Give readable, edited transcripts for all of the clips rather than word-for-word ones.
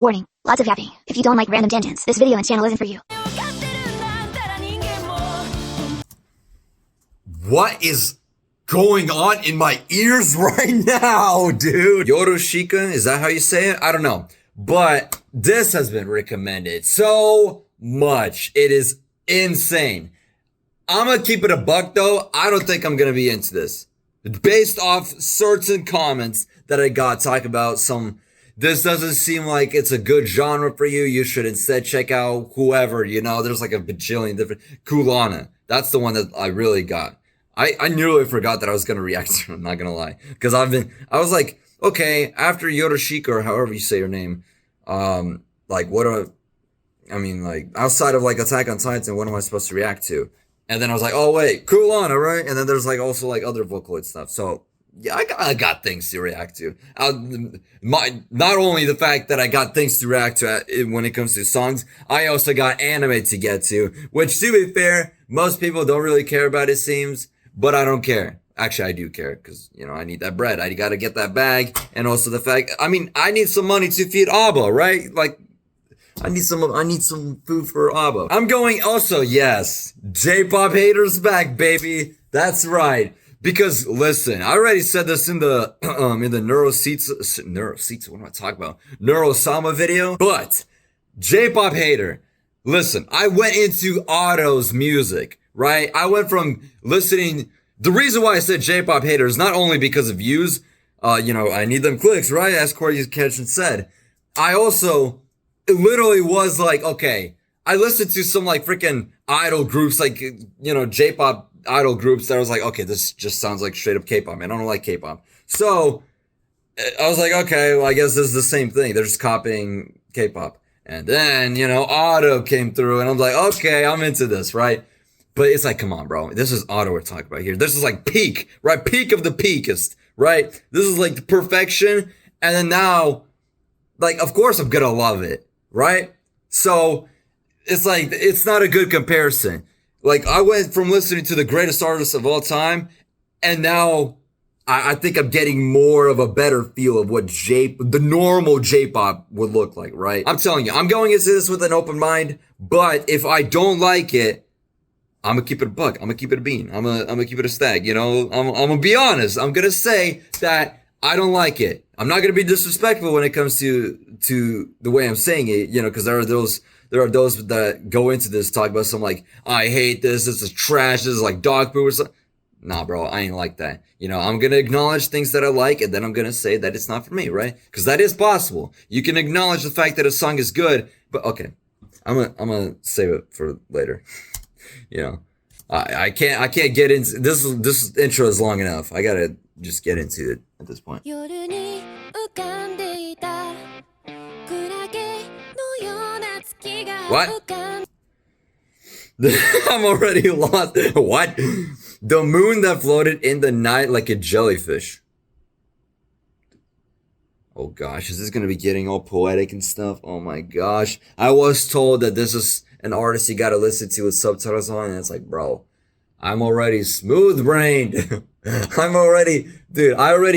Warning, lots of yapping. If you don't like random tangents, this video and channel isn't for you. What is going on in my ears right now, dude? Yuroshika, is that how you say it? I don't know. But this has been recommended so much. It is insane. I'm gonna keep it a buck though. I don't think I'm gonna be into this. Based off certain comments that I got talking about this doesn't seem like it's a good genre for you. You should instead check out whoever, there's like a bajillion different. 𝗯𝘂𝘀𝗀𝘀, that's the one that I really got. I nearly forgot that I was going to react to it, I'm not going to lie. Because I was like, okay, after Yuroshika, or however you say your name, outside of like Attack on Titan, what am I supposed to react to? And then I was like, oh wait, 𝗯𝘂𝘀𝘀𝘀, right? And then there's like also like other Vocaloid stuff. So yeah, I got things to react to. Not only the fact that I got things to react to when it comes to songs, I also got anime to get to, which to be fair, most people don't really care about, it seems, but I don't care. Actually, I do care because, I need that bread. I got to get that bag. And also the fact, I need some money to feed 𝗂𝘂𝘀, right? Like, I need some food for 𝗂𝘂𝘀. I'm going also, yes, J-pop haters back, baby. That's right. Because listen, I already said this in the 𝗯𝘂𝘀𝘀𝘀𝘀, what am I talking about? 𝗯𝘂𝘀𝘀𝘀 video. But J-pop hater, listen, I went into Otto's music, right? I went from listening. The reason why I said J-pop hater is not only because of views. I need them clicks, right? As Corey Kitchen said. It literally was like, okay, I listened to some like freaking idol groups, like, J-pop idol groups that I was like, okay, this just sounds like straight up K-pop, man. I don't like K-pop. So I was like, okay, well, I guess this is the same thing. They're just copying K-pop. And then, Otto came through and I'm like, okay, I'm into this, right? But it's like, come on, bro. This is Otto we're talking about here. This is like peak, right? Peak of the peakest, right? This is like the perfection. And then now, like, of course I'm gonna love it, right? So it's like, it's not a good comparison. Like, I went from listening to the greatest artist of all time, and now I think I'm getting more of a better feel of what the normal J-pop would look like, right? I'm telling you, I'm going into this with an open mind, but if I don't like it, I'm gonna keep it a buck. I'm gonna keep it a bean. I'm gonna keep it a stag, I'm gonna be honest. I'm gonna say that I don't like it. I'm not gonna be disrespectful when it comes to the way I'm saying it, because there are those that go into this, talk about some like, I hate this is trash, this is like dog poo or something. Nah, bro, I ain't like that. I'm gonna acknowledge things that I like, and then I'm gonna say that it's not for me, right? Because that is possible. You can acknowledge the fact that a song is good, but okay, I'm gonna save it for later. I can't get into this intro is long enough. I gotta just get into it at this point. What? I'm already lost. What? The moon that floated in the night like a jellyfish. Oh gosh, is this gonna be getting all poetic and stuff? Oh my gosh. I was told that this is an artist you gotta listen to with subtitles on, and it's like, bro, I'm already smooth-brained. I already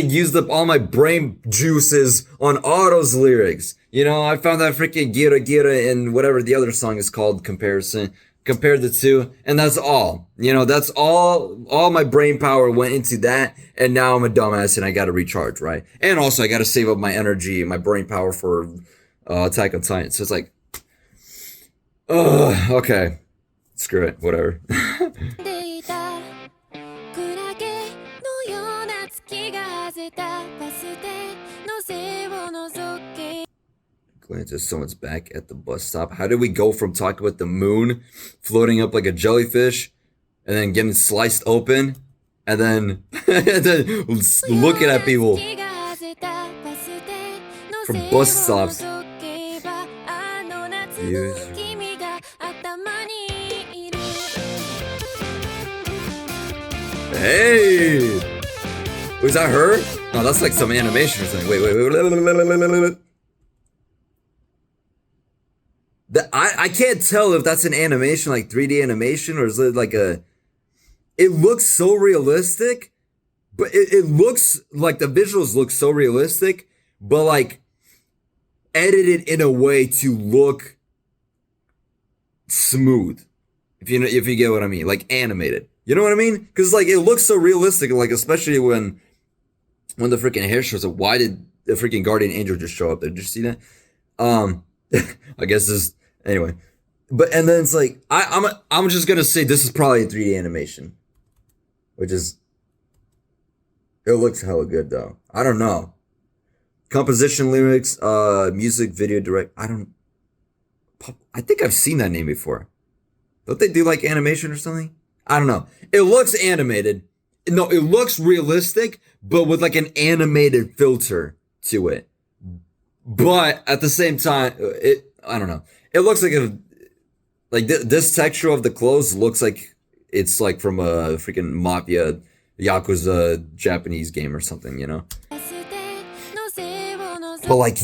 used up all my brain juices on Otto's lyrics. I found that freaking 𝗂𝘂𝘀𝘀𝘀𝘀 and whatever the other song is called, compared the two, and that's all. That's all my brain power went into that, and now I'm a dumbass and I gotta recharge, right? And also I gotta save up my energy, my brain power for Attack on Titan. So it's like, okay. Screw it, whatever. Glance at someone's back at the bus stop. How did we go from talking about the moon floating up like a jellyfish and then getting sliced open and then, looking at people from bus stops? Hey! Was that her? No, that's like some animation or something. Wait. I can't tell if that's an animation, like 3D animation, or is it like it looks so realistic, but it looks like the visuals look so realistic, but like edited in a way to look smooth. If you get what I mean, like animated. You know what I mean? Because like it looks so realistic, like especially when the freaking hair shows up. Why did the freaking guardian angel just show up there? Did you see that? I guess this anyway. But and then it's like I'm just gonna say this is probably a 3D animation, which is it looks hella good though. I don't know. Composition, lyrics, music, video, direct. I think I've seen that name before. Don't they do like animation or something? I don't know. It looks animated. No, it looks realistic, but with like an animated filter to it. But at the same time, I don't know. It looks like this texture of the clothes looks like it's like from a freaking mafia, yakuza Japanese game or something, you know? But like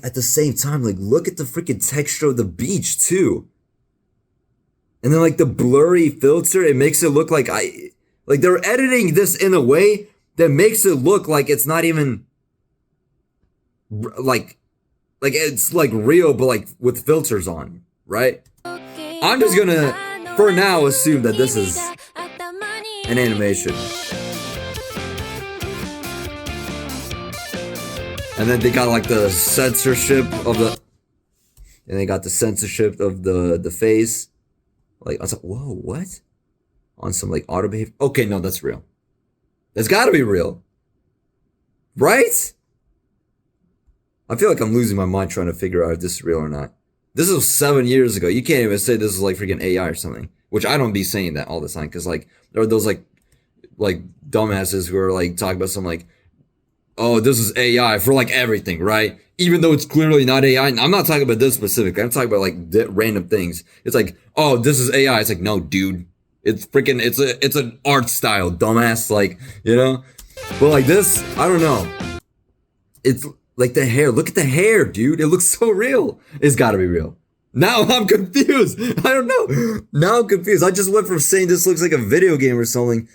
at the same time, like look at the freaking texture of the beach too. And then like the blurry filter, it makes it look like they're editing this in a way that makes it look like it's not even like it's like real, but like with filters on, right? I'm just gonna, for now, assume that this is an animation. And then they got like the censorship of the face. Like, I was like, whoa, what? On some like auto behavior. Okay, no, that's real. That's gotta be real. Right? I feel like I'm losing my mind trying to figure out if this is real or not. This was 7 years ago. You can't even say this is like freaking AI or something. Which I don't be saying that all the time. Cause like, there are those like dumbasses who are like talking about some like, oh, this is AI for like everything, right? Even though it's clearly not AI. I'm not talking about this specifically. I'm talking about like random things. It's like, oh, this is AI. It's like, no, dude. It's freaking, it's an art style, dumbass. Like, you know? But like this, I don't know. It's like the hair. Look at the hair, dude. It looks so real. It's gotta be real. Now I'm confused. I don't know. Now I'm confused. I just went from saying this looks like a video game or something.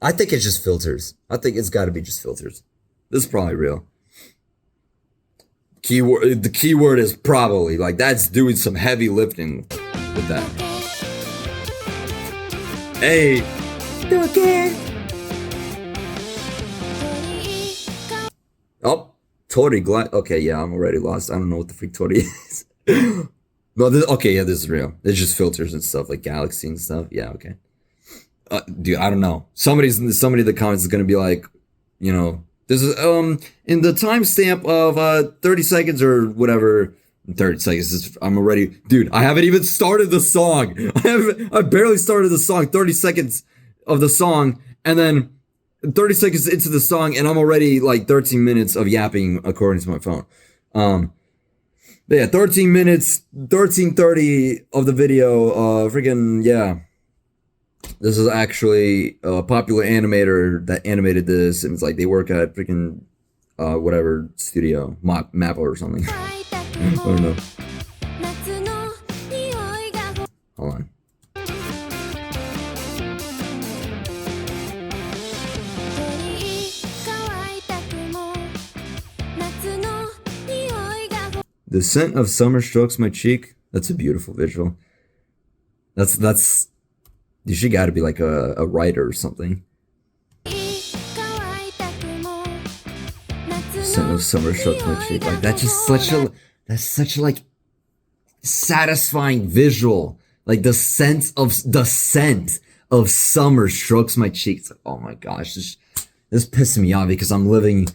I think it's just filters. I think it's gotta be just filters. This is probably real. The keyword is probably. Like, that's doing some heavy lifting with that. Hey. Do again. Oh. Tori. Okay, yeah, I'm already lost. I don't know what the freak Tori is. No, okay, yeah, this is real. It's just filters and stuff, like galaxy and stuff. Yeah, okay. Dude, I don't know. Somebody in the comments is gonna be like, you know, this is in the timestamp of 30 seconds or whatever. 30 seconds. I'm already, dude. I haven't even started the song. I barely started the song. 30 seconds of the song, and then 30 seconds into the song, and I'm already like 13 minutes of yapping according to my phone. But yeah, 13 minutes, 13:30 of the video. Freaking yeah. This is actually a popular animator that animated this, and it's like they work at freaking whatever studio, Mappa or something. I don't know. Hold on. The scent of summer strokes my cheek. That's a beautiful visual. That's. She got to be like a writer or something. Scent of summer strokes my cheek. Like that's such a like satisfying visual. Like the scent of summer strokes my cheek. It's like, oh my gosh, this pisses me off because I'm living.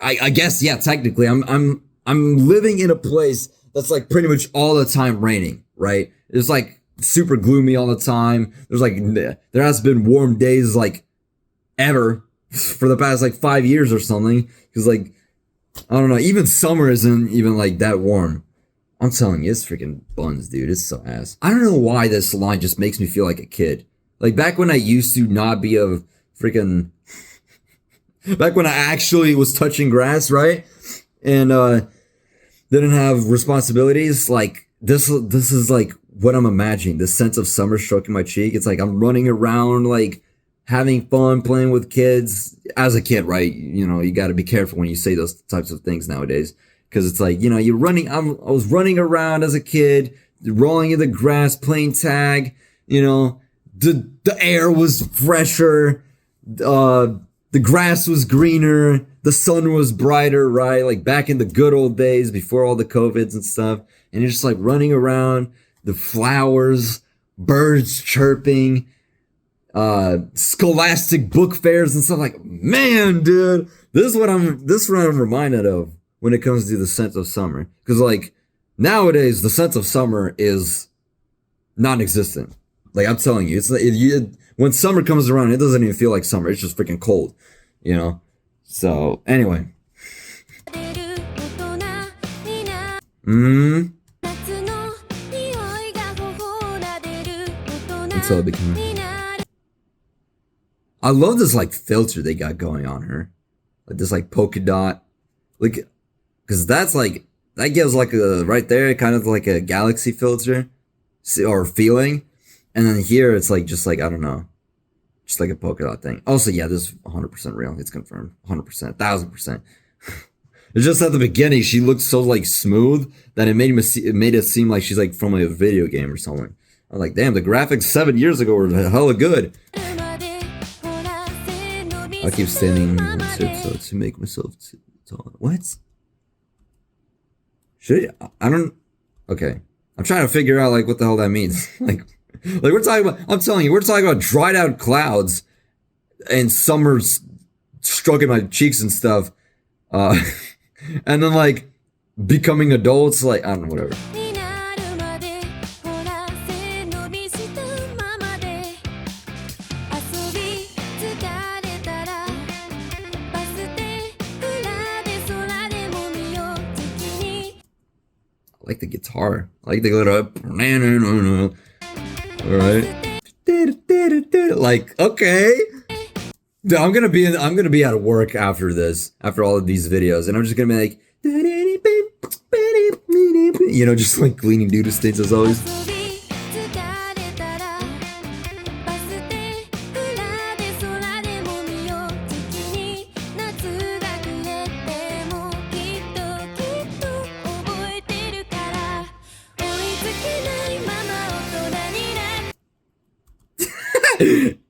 I guess, yeah, technically I'm living in a place that's like pretty much all the time raining, right? It's like super gloomy all the time. There has been warm days like ever for the past like 5 years or something. Cause like, I don't know, even summer isn't even like that warm. I'm telling you, it's freaking buns, dude. It's so ass. I don't know why this line just makes me feel like a kid. Like back when I used to not be a freaking, back when I actually was touching grass, right? And didn't have responsibilities. Like this is like what I'm imagining. The sense of summer stroking my cheek. It's like I'm running around like having fun playing with kids as a kid, right? You know, you got to be careful when you say those types of things nowadays, because it's like, you know, you're running. I was running around as a kid, rolling in the grass, playing tag. You know, the air was fresher, the grass was greener, the sun was brighter, right? Like back in the good old days before all the COVIDs and stuff. And you're just like running around, the flowers, birds chirping, scholastic book fairs and stuff. Like, man, dude, this is what I'm reminded of when it comes to the sense of summer. Because like nowadays, the sense of summer is non-existent. Like I'm telling you, it's when summer comes around, it doesn't even feel like summer. It's just freaking cold, you know? So anyway. Until it became. I love this like filter they got going on her, like this like polka dot, like, because that's like that gives like a right there kind of like a galaxy filter or feeling, and then here it's like just like I don't know, just like a polka dot thing. Also, yeah, this is 100% real. It's confirmed, 100%, 1000%. It's just at the beginning she looked so like smooth that it made it seem like she's like from a video game or something. I'm like, damn, the graphics 7 years ago were hella good. I keep standing so to make myself tall. What? Should I don't. Okay, I'm trying to figure out like what the hell that means. like we're talking about. I'm telling you, we're talking about dried out clouds and summer's stroking my cheeks and stuff, and then like becoming adults. Like I don't know, whatever. I like the guitar. I like the little. Alright. Like, okay. Dude, I'm gonna be at work after this, after all of these videos, and I'm just gonna be like, you know, just like cleaning doodle states as always.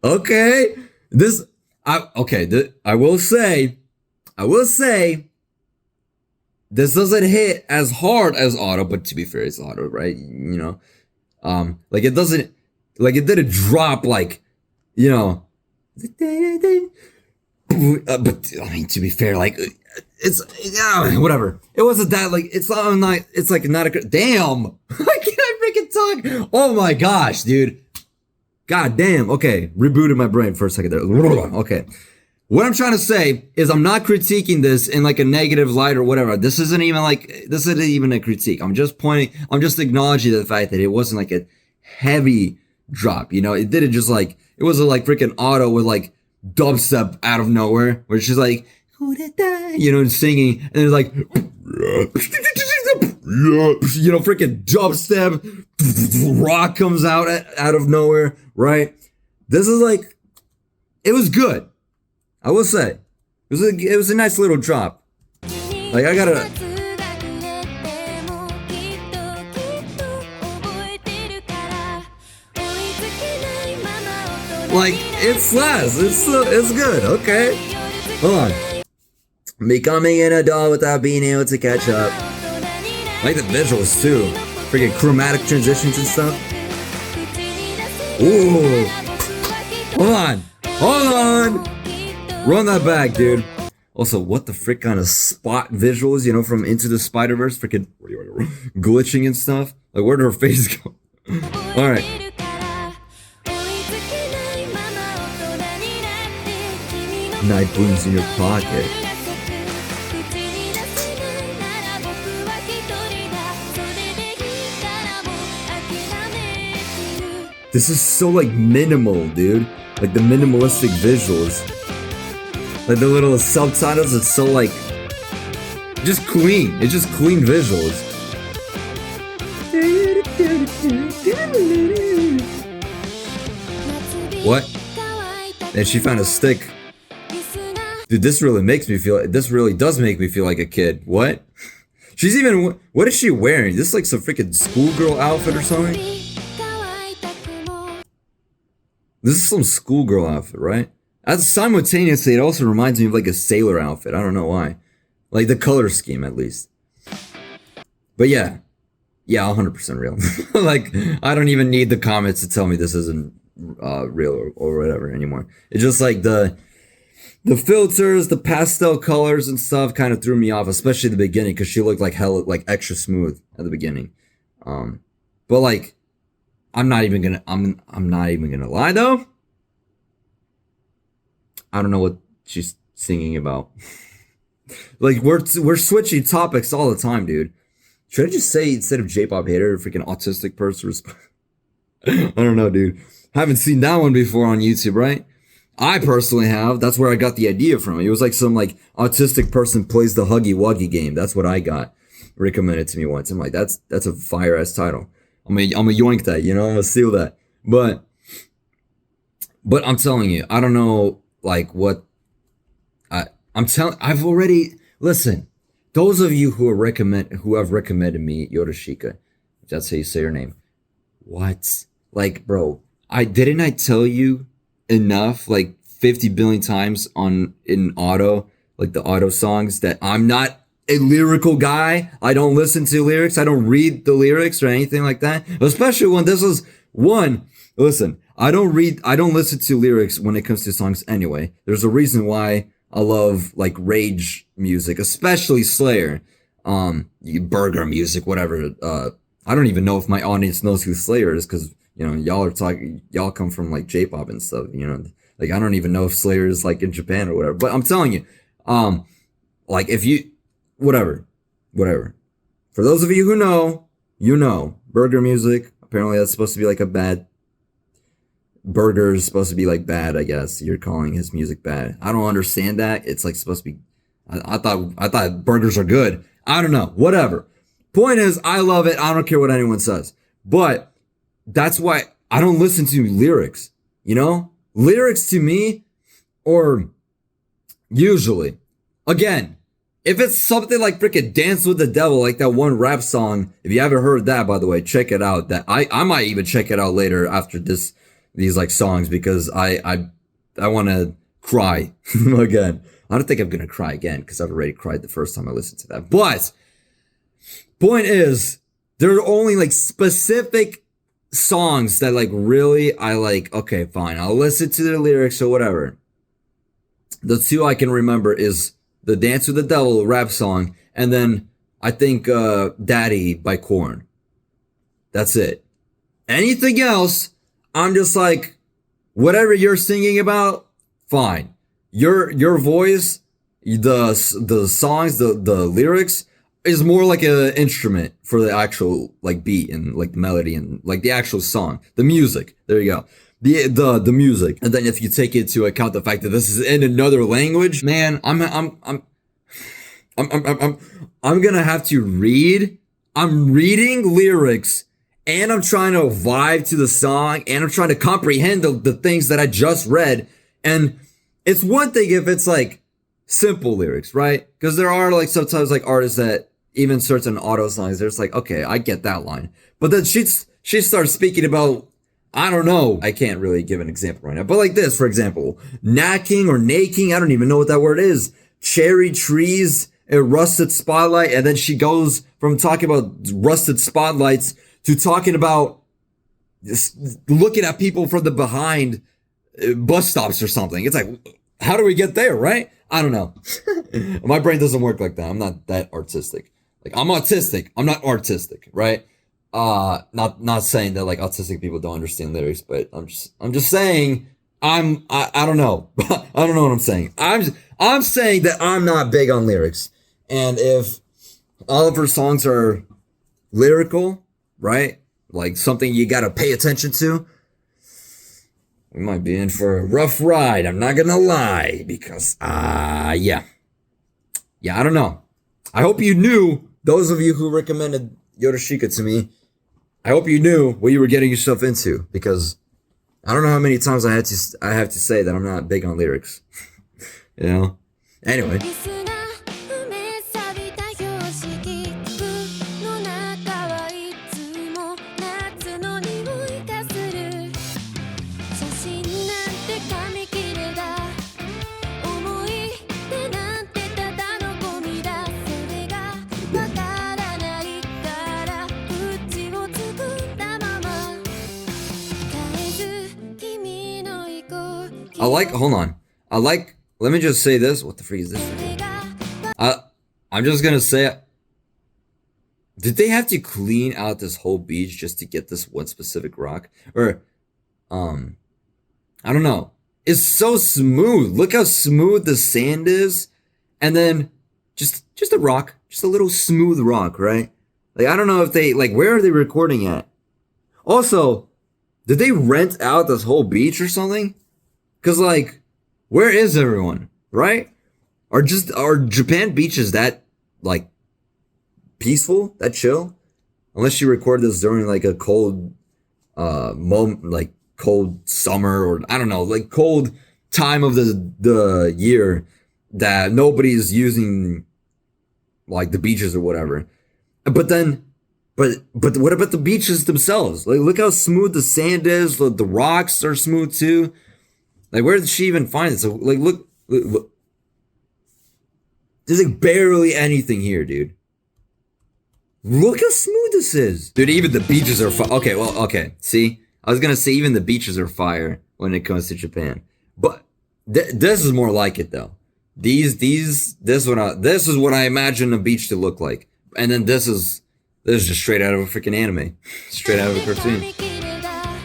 Okay, I will say, this doesn't hit as hard as auto, but to be fair, it's auto, right? You know, like it didn't drop like, you know, but I mean, to be fair, like it's whatever. It wasn't that like it's like not a damn. I can't freaking talk. Oh my gosh, dude. God damn. Okay. Rebooted my brain for a second there. Okay. What I'm trying to say is I'm not critiquing this in like a negative light or whatever. This isn't even a critique. I'm just acknowledging the fact that it wasn't like a heavy drop. You know, it didn't just like, it was like freaking auto with like dubstep out of nowhere where she's like, you know, singing and it's like, you know, freaking dubstep, rock comes out of nowhere, right? This is like, it was good. I will say, it was a nice little drop. Like I gotta. Like it slaps. It's good. Okay, hold on. Becoming an adult without being able to catch up. I like the visuals too. Freaking chromatic transitions and stuff. Ooh. Hold on. Run that back, dude. Also, what the frick kind of spot visuals, you know, from Into the Spider-Verse? Freaking glitching and stuff. Like, where did her face go? Alright. Night blooms in your pocket. This is so like minimal, dude. Like the minimalistic visuals. Like the little subtitles, it's so like just clean. It's just clean visuals. What? And she found a stick. Dude, this really does make me feel like a kid. What? She's even, what is she wearing? This is like some freaking schoolgirl outfit or something? This is some schoolgirl outfit, right? As simultaneously, it also reminds me of like a sailor outfit. I don't know why. Like the color scheme, at least. But yeah. Yeah, 100% real. Like, I don't even need the comments to tell me this isn't real or whatever anymore. It's just like the filters, the pastel colors and stuff kind of threw me off, especially at the beginning, because she looked like hella, like extra smooth at the beginning. But like, I'm not even gonna lie though. I don't know what she's singing about. Like, we're switching topics all the time, dude. Should I just say, instead of 𝗶𝗶𝗃𝗃, freaking autistic person? I don't know, dude. Haven't seen that one before on YouTube, right? I personally have. That's where I got the idea from. It was like some like autistic person plays the Huggy Wuggy game. That's what I got recommended to me once. I'm like, that's a fire ass title. I'm gonna yoink that, you know, I'm gonna steal that. But I'm telling you, I don't know like what I've already, listen, those of you who have recommended me Yuroshika, if that's how you say your name. What? Like, bro, didn't I tell you enough, like 50 billion times in auto, like the auto songs, that I'm not a lyrical guy. I don't listen to lyrics. I don't read the lyrics or anything like that. Especially when this was one. Listen, I don't listen to lyrics when it comes to songs anyway. There's a reason why I love like rage music, especially Slayer, burger music, whatever. I don't even know if my audience knows who Slayer is, because, you know, y'all come from like J-pop and stuff, you know, like I don't even know if Slayer is like in Japan or whatever. But I'm telling you, like if you, whatever. For those of you who know, you know, burger music. Apparently that's supposed to be like a bad. Burger is supposed to be like bad, I guess. You're calling his music bad. I don't understand that. It's like supposed to be. I thought burgers are good. I don't know. Whatever. Point is, I love it. I don't care what anyone says. But that's why I don't listen to lyrics. You know, lyrics to me, or usually, again, if it's something like freaking Dance with the Devil, like that one rap song. If you haven't heard that, by the way, check it out. That I might even check it out later after these like songs, because I want to cry again. I don't think I'm going to cry again, because I've already cried the first time I listened to that. But point is, there are only like specific songs that like really I like. Okay, fine. I'll listen to the lyrics or whatever. The two I can remember is the Dance with the Devil rap song, and then I think Daddy by Korn. That's it. Anything else, I'm just like, whatever you're singing about, fine. Your voice, the songs, the lyrics is more like an instrument for the actual like beat and like the melody and like the actual song, the music. There you go. The music. And then if you take into account the fact that this is in another language, man, I'm gonna have to read. I'm reading lyrics, and I'm trying to vibe to the song, and I'm trying to comprehend the things that I just read. And it's one thing if it's like simple lyrics, right? Because there are like sometimes like artists that even certain auto songs, there's like, okay, I get that line. But then she starts speaking about, I don't know, I can't really give an example right now, but like this, for example, knacking or naking, I don't even know what that word is. Cherry trees, a rusted spotlight, and then she goes from talking about rusted spotlights to talking about looking at people from the behind bus stops or something. It's like, how do we get there, right? I don't know. My brain doesn't work like that. I'm not that artistic. Like, I'm autistic. I'm not artistic, right? Not saying that like autistic people don't understand lyrics, but I'm just saying I don't know. I don't know what I'm saying. I'm saying that I'm not big on lyrics. And if all of her songs are lyrical, right? Like something you gotta pay attention to, we might be in for a rough ride. I'm not gonna lie, because yeah, I don't know. I hope you knew, those of you who recommended Yuroshika to me, I hope you knew what you were getting yourself into, because I don't know how many times I have to say that I'm not big on lyrics. You know? Anyway. Hold on. Let me just say this. What the freak is this? I'm just gonna say, did they have to clean out this whole beach just to get this one specific rock? Or, I don't know. It's so smooth. Look how smooth the sand is. And then just a rock, just a little smooth rock, right? Like, I don't know if they, like, where are they recording at? Also, did they rent out this whole beach or something? Cause like, where is everyone, right? Are Japan beaches that like peaceful, that chill? Unless you record this during like a cold, like cold summer or I don't know, like cold time of the year that nobody's using like the beaches or whatever. But what about the beaches themselves? Like, look how smooth the sand is. The rocks are smooth too. Like, where did she even find it? So, like, look. There's, like, barely anything here, dude. Look how smooth this is. Dude, even the beaches are fire. Okay, well, okay. See? I was gonna say even the beaches are fire when it comes to Japan. But this is more like it, though. This is what I imagine a beach to look like. And then this is just straight out of a freaking anime. Straight out of a cartoon.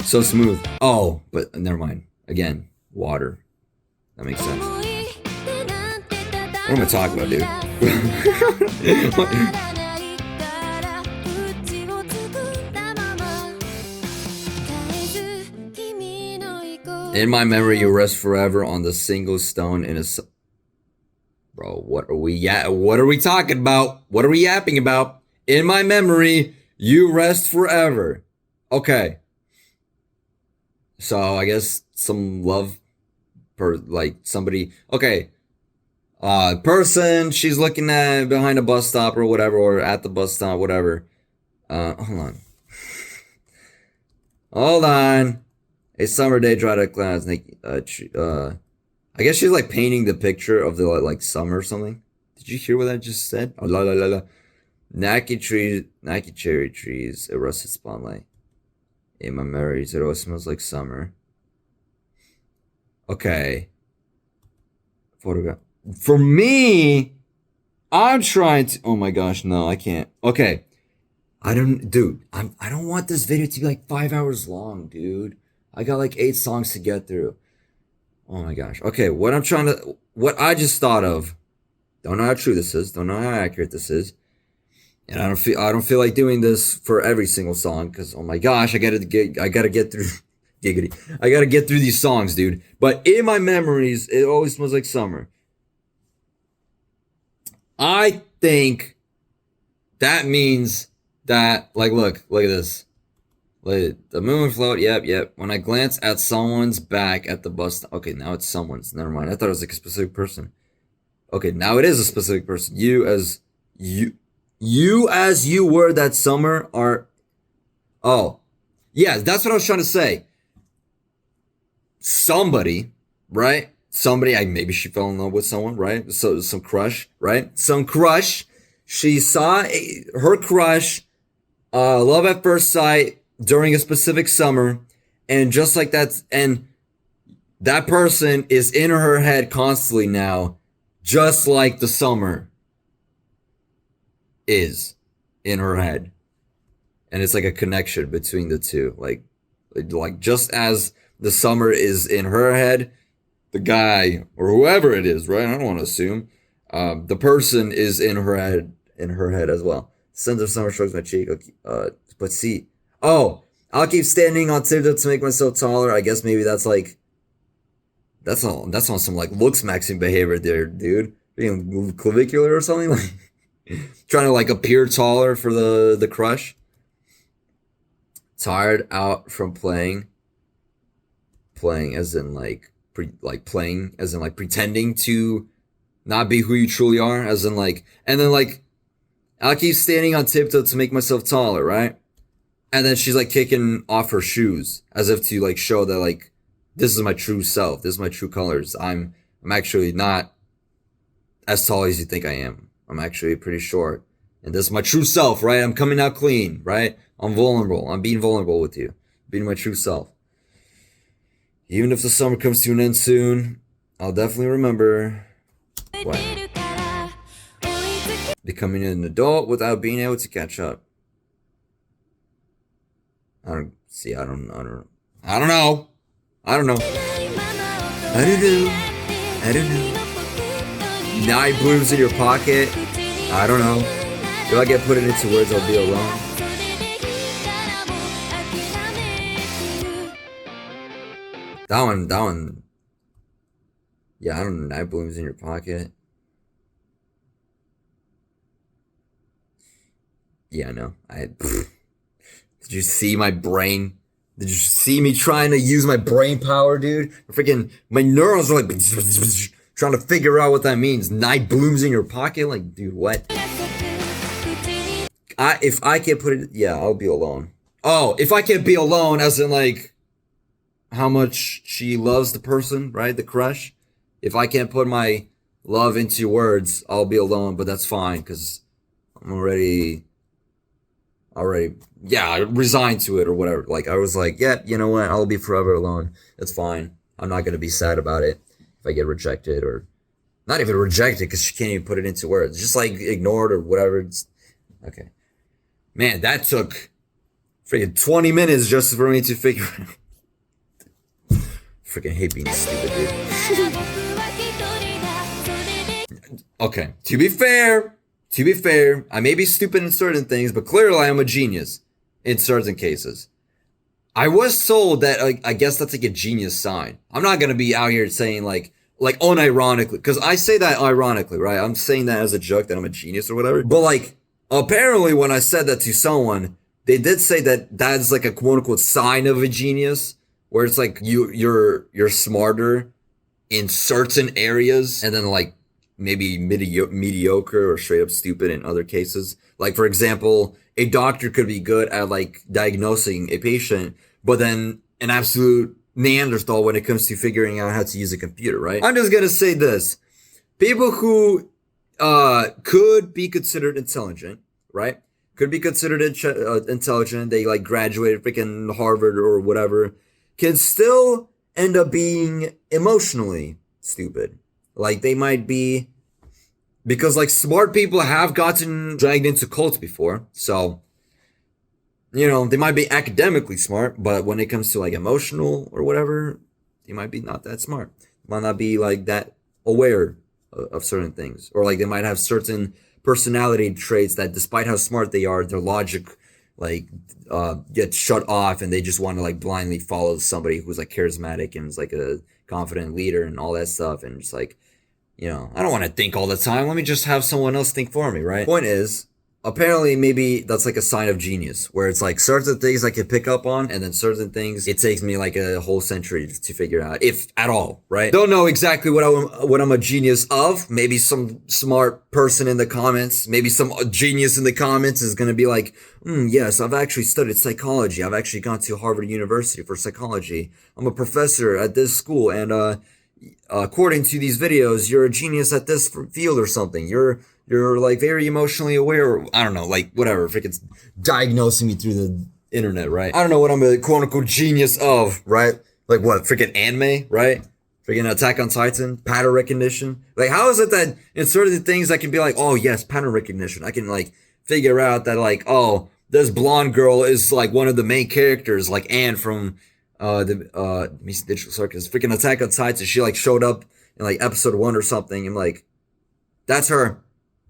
So smooth. Oh, but never mind. Again. Water. That makes sense. What am I talking about, dude? In my memory, you rest forever on the single stone in a... Bro, what are we talking about? What are we yapping about? In my memory, you rest forever. Okay. So, I guess some love... like somebody, okay, person she's looking at behind a bus stop or whatever, or at the bus stop, whatever. Hold on. A summer day, dry to clouds. I guess she's like painting the picture of the like summer or something. Did you hear what I just said? Oh, la la la la. Naki cherry trees, a rusted spotlight. In my memories, it always smells like summer. Okay. Photograph. For me, I'm trying to... Oh my gosh, no, I can't. Okay. I don't want this video to be like 5 hours long, dude. I got like 8 songs to get through. Oh my gosh. Okay, what I just thought of. Don't know how true this is. Don't know how accurate this is. And I don't feel like doing this for every single song because, oh my gosh, I gotta get through... Giggity. I gotta get through these songs, dude. But in my memories, it always smells like summer. I think that means that, like, look at this. Like, the moon float, yep. When I glance at someone's back at the bus stop. Okay, now it's someone's. Never mind. I thought it was like a specific person. Okay, now it is a specific person. You as you were that summer are... Oh. Yeah, that's what I was trying to say. Somebody, right? Maybe she fell in love with someone, right? So some crush, right? Some crush. She saw her crush, love at first sight during a specific summer, and just like that, and that person is in her head constantly now, just like the summer is in her head, and it's like a connection between the two, like just as the summer is in her head, the guy or whoever it is, right? I don't want to assume. The person is in her head as well. Sons of summer strokes my cheek. But see, oh, I'll keep standing on tiptoe to make myself taller. I guess maybe that's on some like looks maxing behavior there, dude. Being clavicular or something, like trying to like appear taller for the crush. Tired out from playing. playing as in like playing as in like pretending to not be who you truly are, as in like, and then like I'll keep standing on tiptoe to make myself taller, right? And then she's like kicking off her shoes as if to like show that like this is my true self, this is my true colors. I'm actually not as tall as you think I am. I'm actually pretty short. And this is my true self, right? I'm coming out clean, right? I'm vulnerable. I'm being vulnerable with you. Being my true self. Even if the summer comes to an end soon, I'll definitely remember what? Becoming an adult without being able to catch up. I don't know. I don't know. Night blooms in your pocket. I don't know. If I get put it into words, I'll be alone. That one. Yeah, I don't know. Night blooms in your pocket. Yeah, I know. Did you see my brain? Did you see me trying to use my brain power, dude? Freaking, my neurons are like trying to figure out what that means. Night blooms in your pocket? Like, dude, what? If I can't put it, yeah, I'll be alone. Oh, if I can't be alone, as in like how much she loves the person, right? The crush. If I can't put my love into words, I'll be alone, but that's fine because I'm already, yeah, resigned to it or whatever. Like, I was like, yeah, you know what? I'll be forever alone. That's fine. I'm not going to be sad about it if I get rejected, or not even rejected because she can't even put it into words. Just like ignored or whatever. It's, okay. Man, that took freaking 20 minutes just for me to figure out. Freaking hate being stupid, dude. Okay, to be fair, I may be stupid in certain things, but clearly I am a genius in certain cases. I was told that, like, I guess that's like a genius sign. I'm not gonna be out here saying like unironically, because I say that ironically, right? I'm saying that as a joke that I'm a genius or whatever. But like, apparently when I said that to someone, they did say that that's like a quote unquote sign of a genius, where it's like you're smarter in certain areas, and then like maybe mediocre or straight up stupid in other cases. Like, for example, a doctor could be good at like diagnosing a patient, but then an absolute Neanderthal when it comes to figuring out how to use a computer, right? I'm just gonna say this. People who could be considered intelligent, right? Could be considered intelligent. They like graduated freaking Harvard or whatever, can still end up being emotionally stupid. Like, they might be, because like smart people have gotten dragged into cults before. So, you know, they might be academically smart, but when it comes to like emotional or whatever, they might be not that smart. Might not be like that aware of certain things. Or like they might have certain personality traits that despite how smart they are, their logic like gets shut off, and they just want to like blindly follow somebody who's like charismatic and is like a confident leader and all that stuff. And just like, you know, I don't want to think all the time. Let me just have someone else think for me, right? Point is, apparently maybe that's like a sign of genius, where it's like certain things I can pick up on, and then certain things it takes me like a whole century to figure out, if at all, right? Don't know exactly what I'm a genius of. Maybe some smart person in the comments, maybe some genius in the comments is going to be like, yes, I've actually studied psychology. I've actually gone to Harvard University for psychology. I'm a professor at this school, and according to these videos, you're a genius at this field or something. You're like very emotionally aware, or I don't know, like whatever, freaking diagnosing me through the internet, right? I don't know what I'm a quote unquote genius of, right? Like what, freaking anime, right? Freaking Attack on Titan, pattern recognition. Like, how is it that in certain things I can be like, oh yes, pattern recognition. I can like figure out that like, oh, this blonde girl is like one of the main characters, like Anne from the Digital Circus, freaking Attack on Titan. She like showed up in like episode 1 or something, and like, that's her.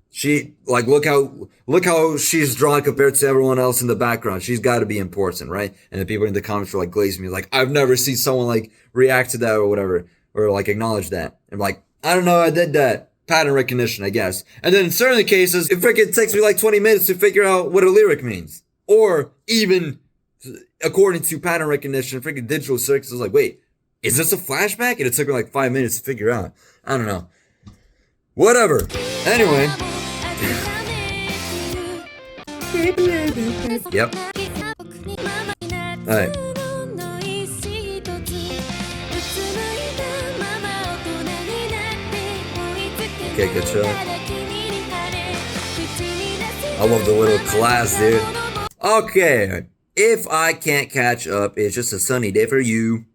She, like, look how she's drawn compared to everyone else in the background. She's got to be important, right? And the people in the comments were like glazing me, like, I've never seen someone like react to that or whatever, or like acknowledge that. I'm like, I don't know, I did that. Pattern recognition, I guess. And then in certain cases, it freaking takes me like 20 minutes to figure out what a lyric means. Or even, according to pattern recognition, freaking Digital Circus is like, wait, is this a flashback? And it took me like 5 minutes to figure out. I don't know. Whatever. Anyway. Yep. Alright. Okay, good show. I love the little class, dude. Okay. If I can't catch up, it's just a sunny day for you.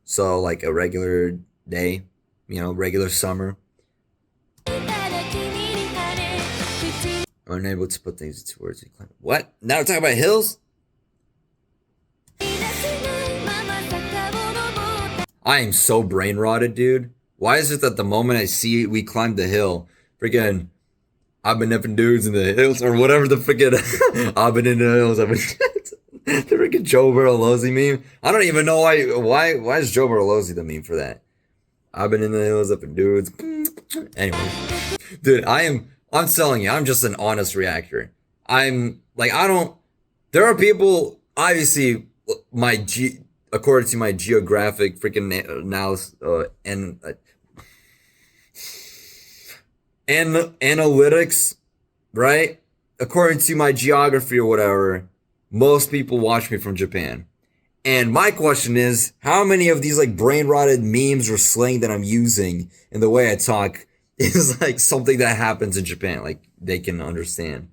So, like a regular day, you know, regular summer. Unable to put things into words. What? Now we're talking about hills? I am so brain rotted, dude. Why is it that the moment I see we climbed the hill, freaking, I've been nipping dudes in the hills, or whatever the freaking, I've been in the hills, I've been, the freaking 𝗯𝘂𝘀𝘀𝘀𝗀 meme. I don't even know why is 𝗯𝘂𝘀𝘀𝘀𝘀𝘀 the meme for that? I've been in the hills, up in dudes. Anyway, dude, I'm telling you, I'm just an honest reactor. I'm like, there are people, obviously, according to my geographic freaking analysis, and analytics, right? According to my geography or whatever, most people watch me from Japan. And my question is, how many of these like brain rotted memes or slang that I'm using in the way I talk is like something that happens in Japan, like they can understand,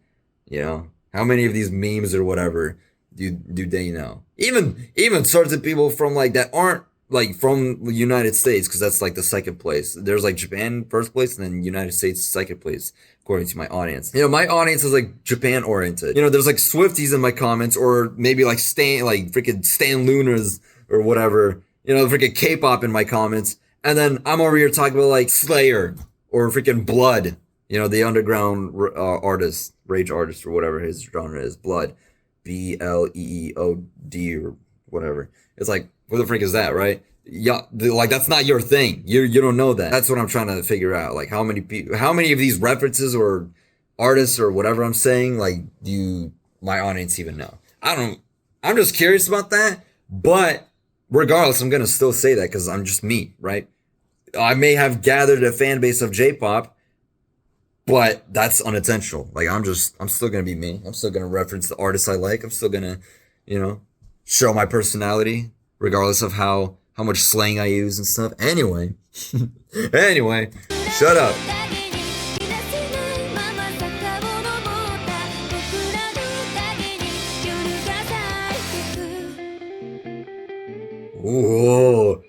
you know? How many of these memes or whatever do they know? Even certain people from like that aren't like from the United States, because that's like the second place. There's like Japan first place and then United States second place, according to my audience. You know, my audience is like Japan oriented. You know, there's like Swifties in my comments, or maybe like freaking Stan Lunas or whatever. You know, freaking K-pop in my comments. And then I'm over here talking about like Slayer or freaking Blood. You know, the underground artist, rage artist or whatever his genre is. Blood. BLEEOD or whatever. It's like, what the freak is that, right? Yeah, like that's not your thing. You don't know that. That's what I'm trying to figure out. Like how many of these references or artists or whatever I'm saying, like my audience even know? I'm just curious about that. But regardless, I'm gonna still say that because I'm just me, right? I may have gathered a fan base of J-pop, but that's unintentional. Like I'm still gonna be me. I'm still gonna reference the artists I like. I'm still gonna, you know, show my personality, regardless of how much slang I use and stuff. Anyway, shut up. Whoa.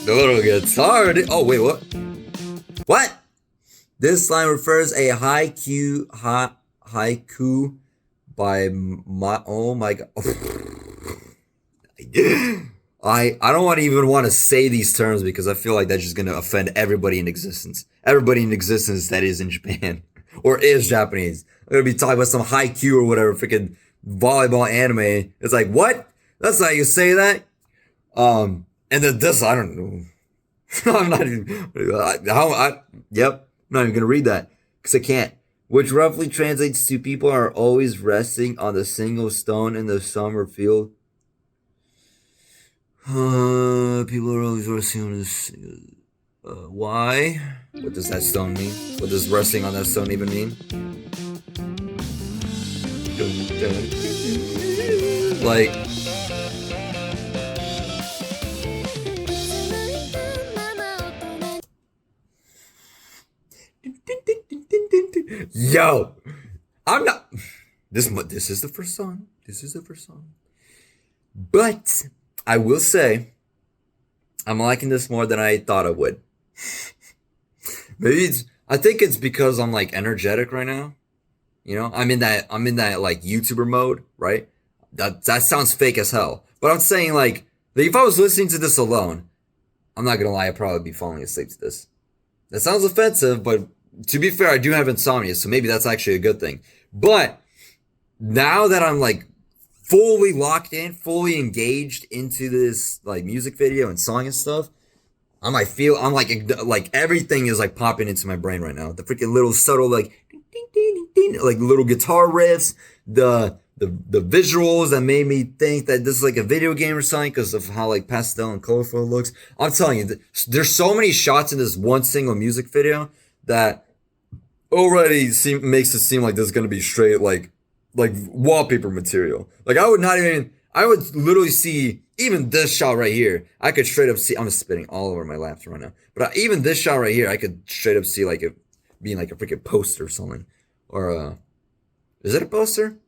The little guitar. Oh wait, what? What? This line refers a haiku by oh my god. I don't even want to say these terms because I feel like that's just gonna offend everybody in existence. Everybody in existence that is in Japan or is Japanese. I'm gonna be talking about some haiku or whatever, freaking volleyball anime. It's like, what? That's how you say that? And then this, I don't know. I'm not even, yep, I'm not even gonna read that because I can't. Which roughly translates to people are always resting on the single stone in the summer field. People are always resting on this. Why? What does that stone mean? What does resting on that stone even mean? Like, yo, I'm not. This is the first song. This is the first song. But I will say, I'm liking this more than I thought I would. I think it's because I'm like energetic right now. You know, I'm in that like YouTuber mode, right? That sounds fake as hell. But I'm saying like, if I was listening to this alone, I'm not gonna lie, I'd probably be falling asleep to this. That sounds offensive, but to be fair, I do have insomnia, so maybe that's actually a good thing. But now that I'm like fully locked in, fully engaged into this like music video and song and stuff, I'm like everything is like popping into my brain right now. The freaking little subtle like ding, ding, ding, ding, like little guitar riffs, the the visuals that made me think that this is like a video game or something because of how like pastel and colorful it looks. I'm telling you, there's so many shots in this one single music video that already makes it seem like this is gonna be straight like wallpaper material. Like I would literally see even this shot right here. I could straight up see. I'm spitting all over my laptop right now. But even this shot right here, I could straight up see like it being like a freaking poster or something, or is it a poster?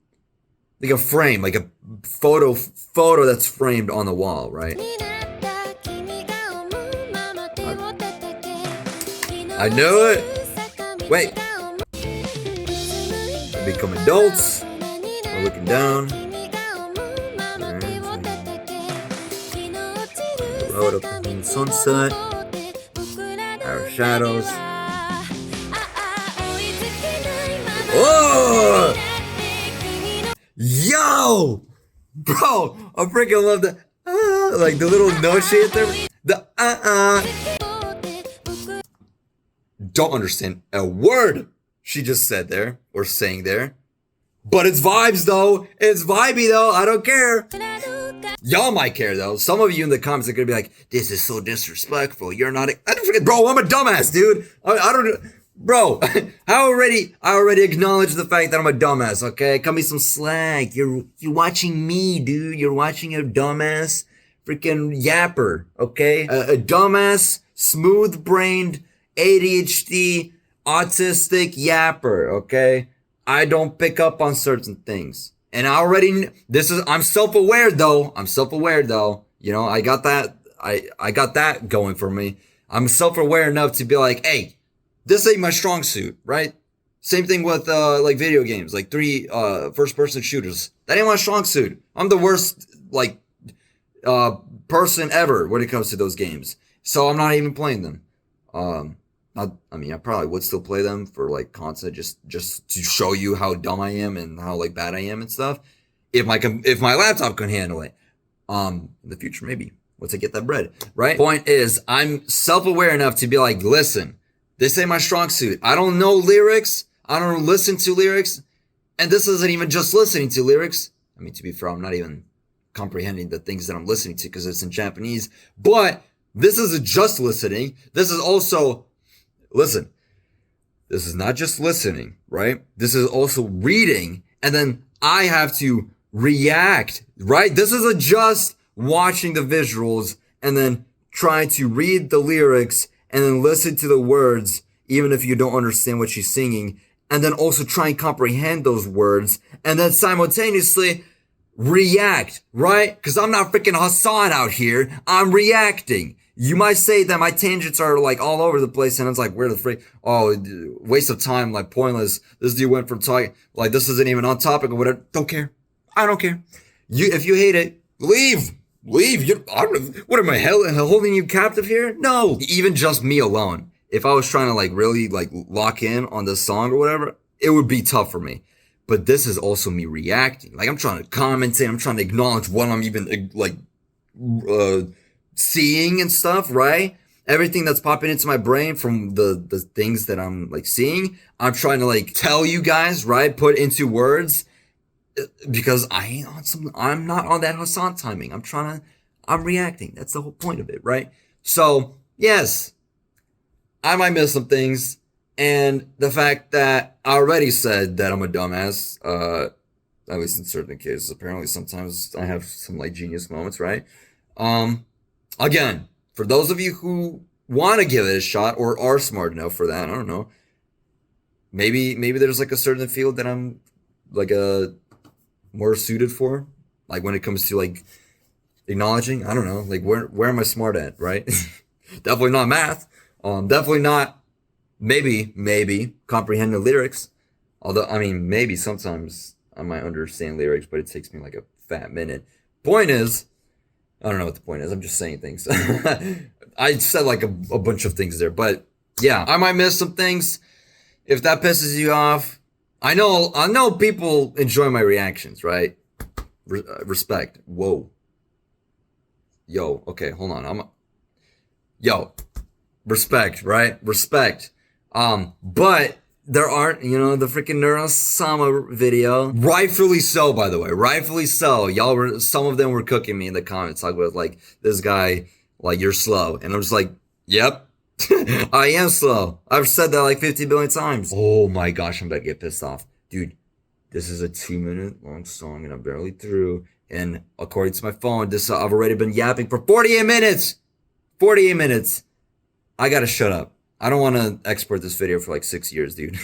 Like a frame, like a photo that's framed on the wall, right? I knew it. Wait. We become adults. We're looking down. The road up in the sunset. Our shadows. Oh! Yo! Bro, I freaking love the like the little note shit there. The Don't understand a word she just said there or saying there. But it's vibes though. It's vibey though. I don't care. Y'all might care though. Some of you in the comments are gonna be like, this is so disrespectful. You're not I don't forget, bro, I'm a dumbass, dude. I don't Bro, I already acknowledge the fact that I'm a dumbass, okay? Cut me some slack. You're watching me, dude. You're watching a dumbass freaking yapper, okay? A dumbass, smooth-brained, ADHD, autistic yapper, okay? I don't pick up on certain things. And I already, I'm self-aware though. You know, I got that going for me. I'm self-aware enough to be like, hey, this ain't my strong suit, right? Same thing with like video games, like first-person shooters. That ain't my strong suit. I'm the worst like person ever when it comes to those games. So I'm not even playing them. I mean, I probably would still play them for like content, just to show you how dumb I am and how like bad I am and stuff. If my laptop can handle it, in the future maybe once I get that bread, right? Point is, I'm self-aware enough to be like, listen. This ain't my strong suit. I don't know lyrics. I don't listen to lyrics. And this isn't even just listening to lyrics. I mean, to be fair, I'm not even comprehending the things that I'm listening to because it's in Japanese. But this isn't just listening. This is also, listen, this is not just listening, right? This is also reading. And then I have to react, right? This isn't just watching the visuals and then trying to read the lyrics and then listen to the words, even if you don't understand what she's singing, and then also try and comprehend those words, and then simultaneously react, right? Because I'm not freaking Hassan out here. I'm reacting. You might say that my tangents are like all over the place, and it's like, where the freak? Oh, waste of time, like pointless. This dude went from talking, like this isn't even on topic or whatever. Don't care. I don't care. If you hate it, leave. Leave. What am I, holding you captive here? No. Even just me alone. If I was trying to like really like lock in on this song or whatever, it would be tough for me. But this is also me reacting. Like I'm trying to commentate. I'm trying to acknowledge what I'm even like seeing and stuff, right? Everything that's popping into my brain from the things that I'm like seeing, I'm trying to like tell you guys, right? Put into words. Because I'm not on that Hassan timing. I'm reacting. That's the whole point of it, right? So, yes, I might miss some things. And the fact that I already said that I'm a dumbass, at least in certain cases, apparently sometimes I have some like genius moments, right? Again, for those of you who want to give it a shot or are smart enough for that, I don't know. Maybe there's like a certain field that I'm like more suited for, like when it comes to like acknowledging. I don't know, like where am I smart at, right? Definitely not math. Definitely not maybe comprehend the lyrics. Although I mean maybe sometimes I might understand lyrics, but it takes me like a fat minute. Point is, I don't know what the point is. I'm just saying things. I said like a bunch of things there, but yeah, I might miss some things. If that pisses you off, I know people enjoy my reactions, right? Respect. Whoa. Yo, okay, hold on. Respect, right? Respect. But there aren't, the freaking 𝗯𝘂𝘀𝘀𝘀 video. Rightfully so, by the way. Rightfully so. Some of them were cooking me in the comments, talking about, like, this guy, like, you're slow. And I'm just like, yep, I am slow. I've said that like 50 billion times. Oh my gosh, I'm about to get pissed off. Dude, this is a 2-minute long song and I'm barely through. And according to my phone, I've already been yapping for 48 minutes. 48 minutes. I gotta shut up. I don't want to export this video for like 6 years, dude.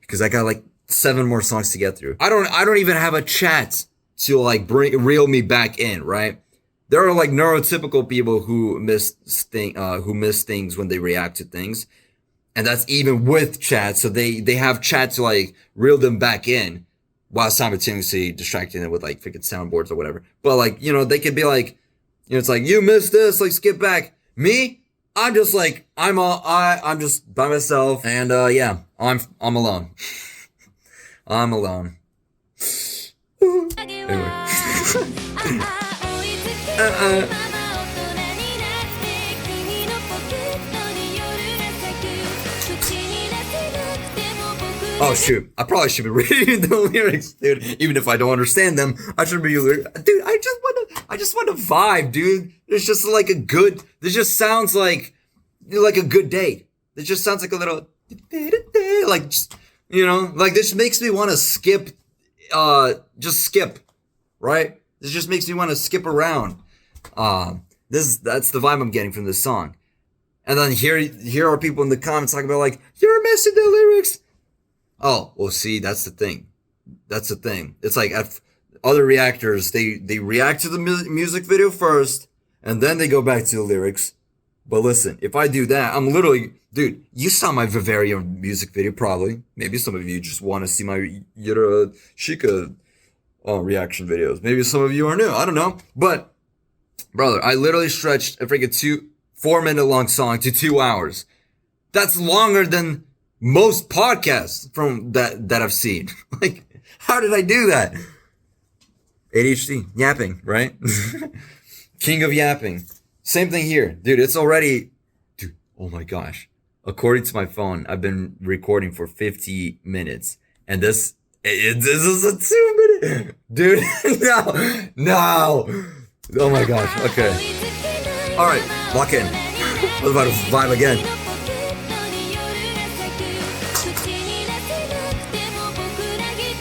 Because I got like 7 more songs to get through. I don't even have a chat to like reel me back in, right? There are like neurotypical people who miss things when they react to things. And that's even with chat. So they have chat to like reel them back in while simultaneously distracting them with like freaking soundboards or whatever. But like, they could be like, it's like, you missed this, like skip back. Me? I'm just like, I'm just by myself. And yeah, I'm alone. I'm alone. Anyway. Oh shoot, I probably should be reading the lyrics, dude. Even if I don't understand them, I should be dude, I just want to vibe, dude. It's just like this just sounds like a good date. It just sounds like a little like, like this makes me want to skip, just skip, right? This just makes me want to skip around. That's the vibe I'm getting from this song. And then here are people in the comments talking about like, you're missing the lyrics. Oh, well, see, that's the thing. That's the thing. It's like other reactors, they react to the music video first, and then they go back to the lyrics. But listen, if I do that, I'm literally, dude, you saw my 𝗶₾𝗀𝘀𝘀𝘀 music video, probably. Maybe some of you just want to see my Yuroshika reaction videos. Maybe some of you are new. I don't know. But, brother, I literally stretched a freaking 4-minute long song to 2 hours. That's longer than most podcasts from that I've seen. Like, how did I do that? ADHD, yapping, right? King of yapping. Same thing here, dude. It's already, dude. Oh my gosh. According to my phone, I've been recording for 50 minutes, and this is a 2-minute, dude. No. Oh my gosh. Okay. All right, lock in. I was about to vibe again.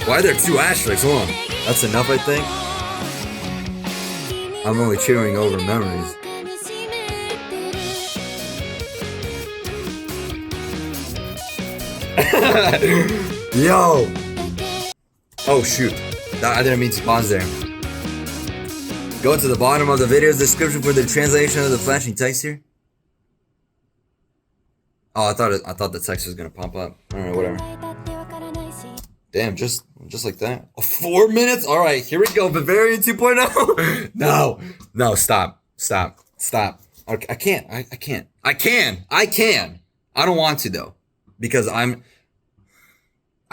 Why are there 2 asterisks? Hold on. That's enough, I think. I'm only cheering over memories. Yo! Oh shoot. I didn't mean to pause there. Go to the bottom of the video's description for the translation of the flashing text here. Oh, I thought the text was gonna pop up. Alright, whatever. Damn, just like that. 4 minutes? Alright, here we go. 𝗶₾𝗀𝘀𝘀𝘀 2.0. No, stop. Okay, I can't. I can. I don't want to though. Because I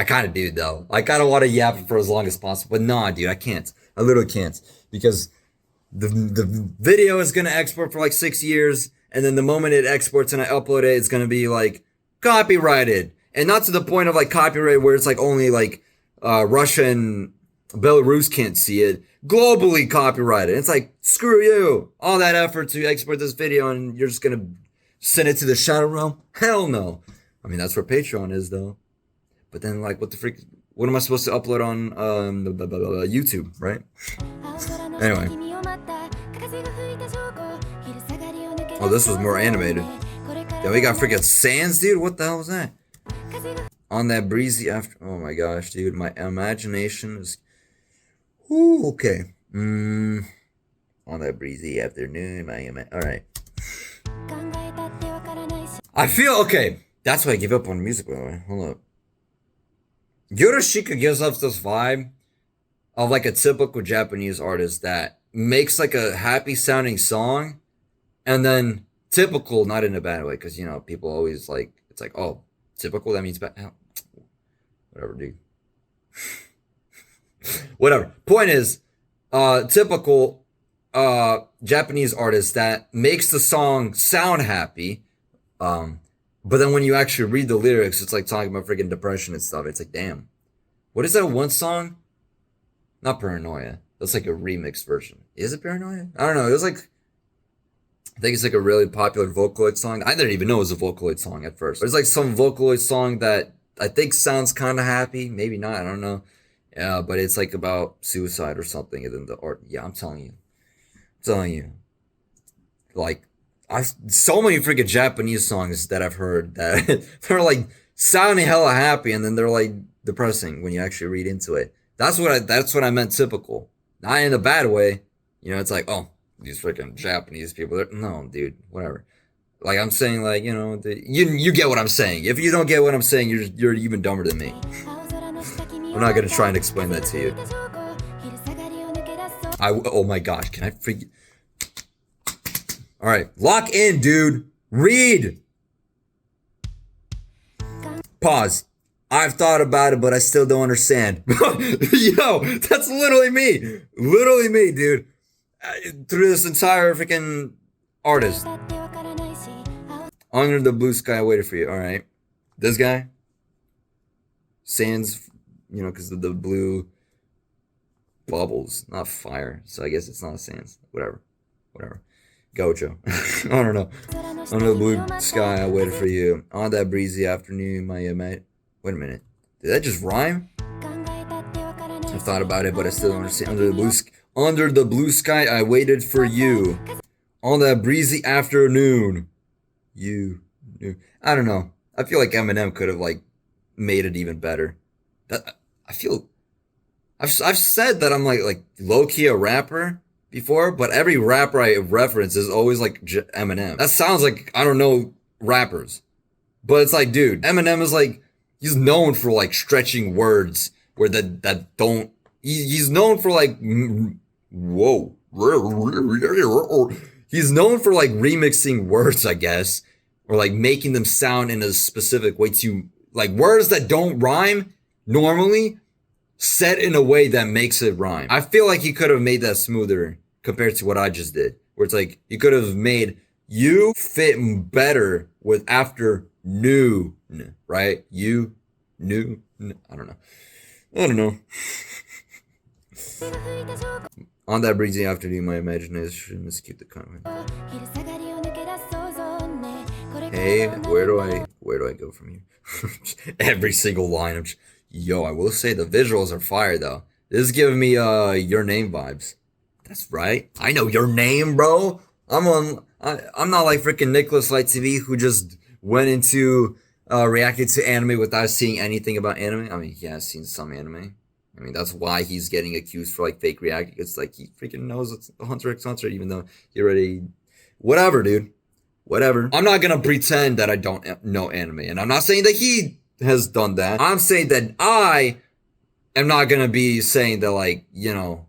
kind of do though. I kind of want to yap for as long as possible. But nah, dude, I can't. I literally can't. Because the video is going to export for like 6 years. And then the moment it exports and I upload it, it's going to be like copyrighted. And not to the point of like copyright where it's like only like Russia and Belarus can't see it. Globally copyrighted. It's like, screw you. All that effort to export this video and you're just going to send it to the shadow realm? Hell no. I mean, that's where Patreon is though. But then like, what the freak? What am I supposed to upload on YouTube, right? Anyway. Oh, this was more animated. Then we got freaking sands, dude. What the hell was that? On that breezy after. Oh my gosh, dude. My imagination is. Ooh, okay. On that breezy afternoon. All right. I feel okay. That's why I give up on music, by the way. Hold up. Yuroshika gives us this vibe of like a typical Japanese artist that makes like a happy sounding song, and then typical, not in a bad way, because people always like, it's like, oh, typical, that means bad. Whatever, dude. Whatever. Point is, typical Japanese artist that makes the song sound happy, But then when you actually read the lyrics, it's like talking about freaking depression and stuff. It's like, damn. What is that one song? Not Paranoia. That's like a remixed version. Is it Paranoia? I don't know. It was like, I think it's like a really popular Vocaloid song. I didn't even know it was a Vocaloid song at first. But it's like some Vocaloid song that I think sounds kind of happy. Maybe not. I don't know. Yeah, but it's like about suicide or something. And then the art. Yeah, I'm telling you. Like, so many freaking Japanese songs that I've heard that they're like sounding hella happy and then they're like depressing when you actually read into it. That's what I meant typical. Not in a bad way. You know, it's like, oh, these freaking Japanese people. No, dude, whatever. Like I'm saying, like, you know, you get what I'm saying. If you don't get what I'm saying, you're even dumber than me. I'm not gonna try and explain that to you. Oh my gosh, can I freak? All right, lock in, dude. Read. Pause. I've thought about it, but I still don't understand. Yo, that's literally me. Literally me, dude. Through this entire freaking artist. Under the blue sky, I waited for you. All right. This guy. Sands, you know, because of the blue bubbles, not fire. So I guess it's not sands. Whatever. Gojo. I don't know. Under the blue sky, I waited for you. On that breezy afternoon, my mate. Wait a minute. Did that just rhyme? I've thought about it, but I still don't understand. Under the blue sky, I waited for you. On that breezy afternoon. You knew. I don't know. I feel like Eminem could have like made it even better. I've said that I'm like low-key a rapper before, but every rapper I reference is always like Eminem. That sounds like, I don't know, rappers. But it's like, dude, Eminem is like, he's known for like stretching words where that don't, he's known for like, whoa. He's known for like remixing words, I guess, or like making them sound in a specific way to, like words that don't rhyme normally, said in a way that makes it rhyme. I feel like he could have made that smoother compared to what I just did. Where it's like, you could have made you fit better with afternoon, right? You, new, I don't know. On that breezy afternoon, my imagination is keep the comment. Hey, where do I go from here? Every single line. Yo, I will say the visuals are fire though. This is giving me Your Name vibes. That's right. I know Your Name, bro. I'm not like freaking Nicholas Light TV who just went into reacted to anime without seeing anything about anime. I mean, he has seen some anime. I mean, that's why he's getting accused for like fake reacting. It's like he freaking knows it's Hunter x Hunter, even though he already, whatever, dude. Whatever. I'm not gonna pretend that I don't know anime, and I'm not saying that he has done that. I'm saying that I am not gonna be saying that, like, you know,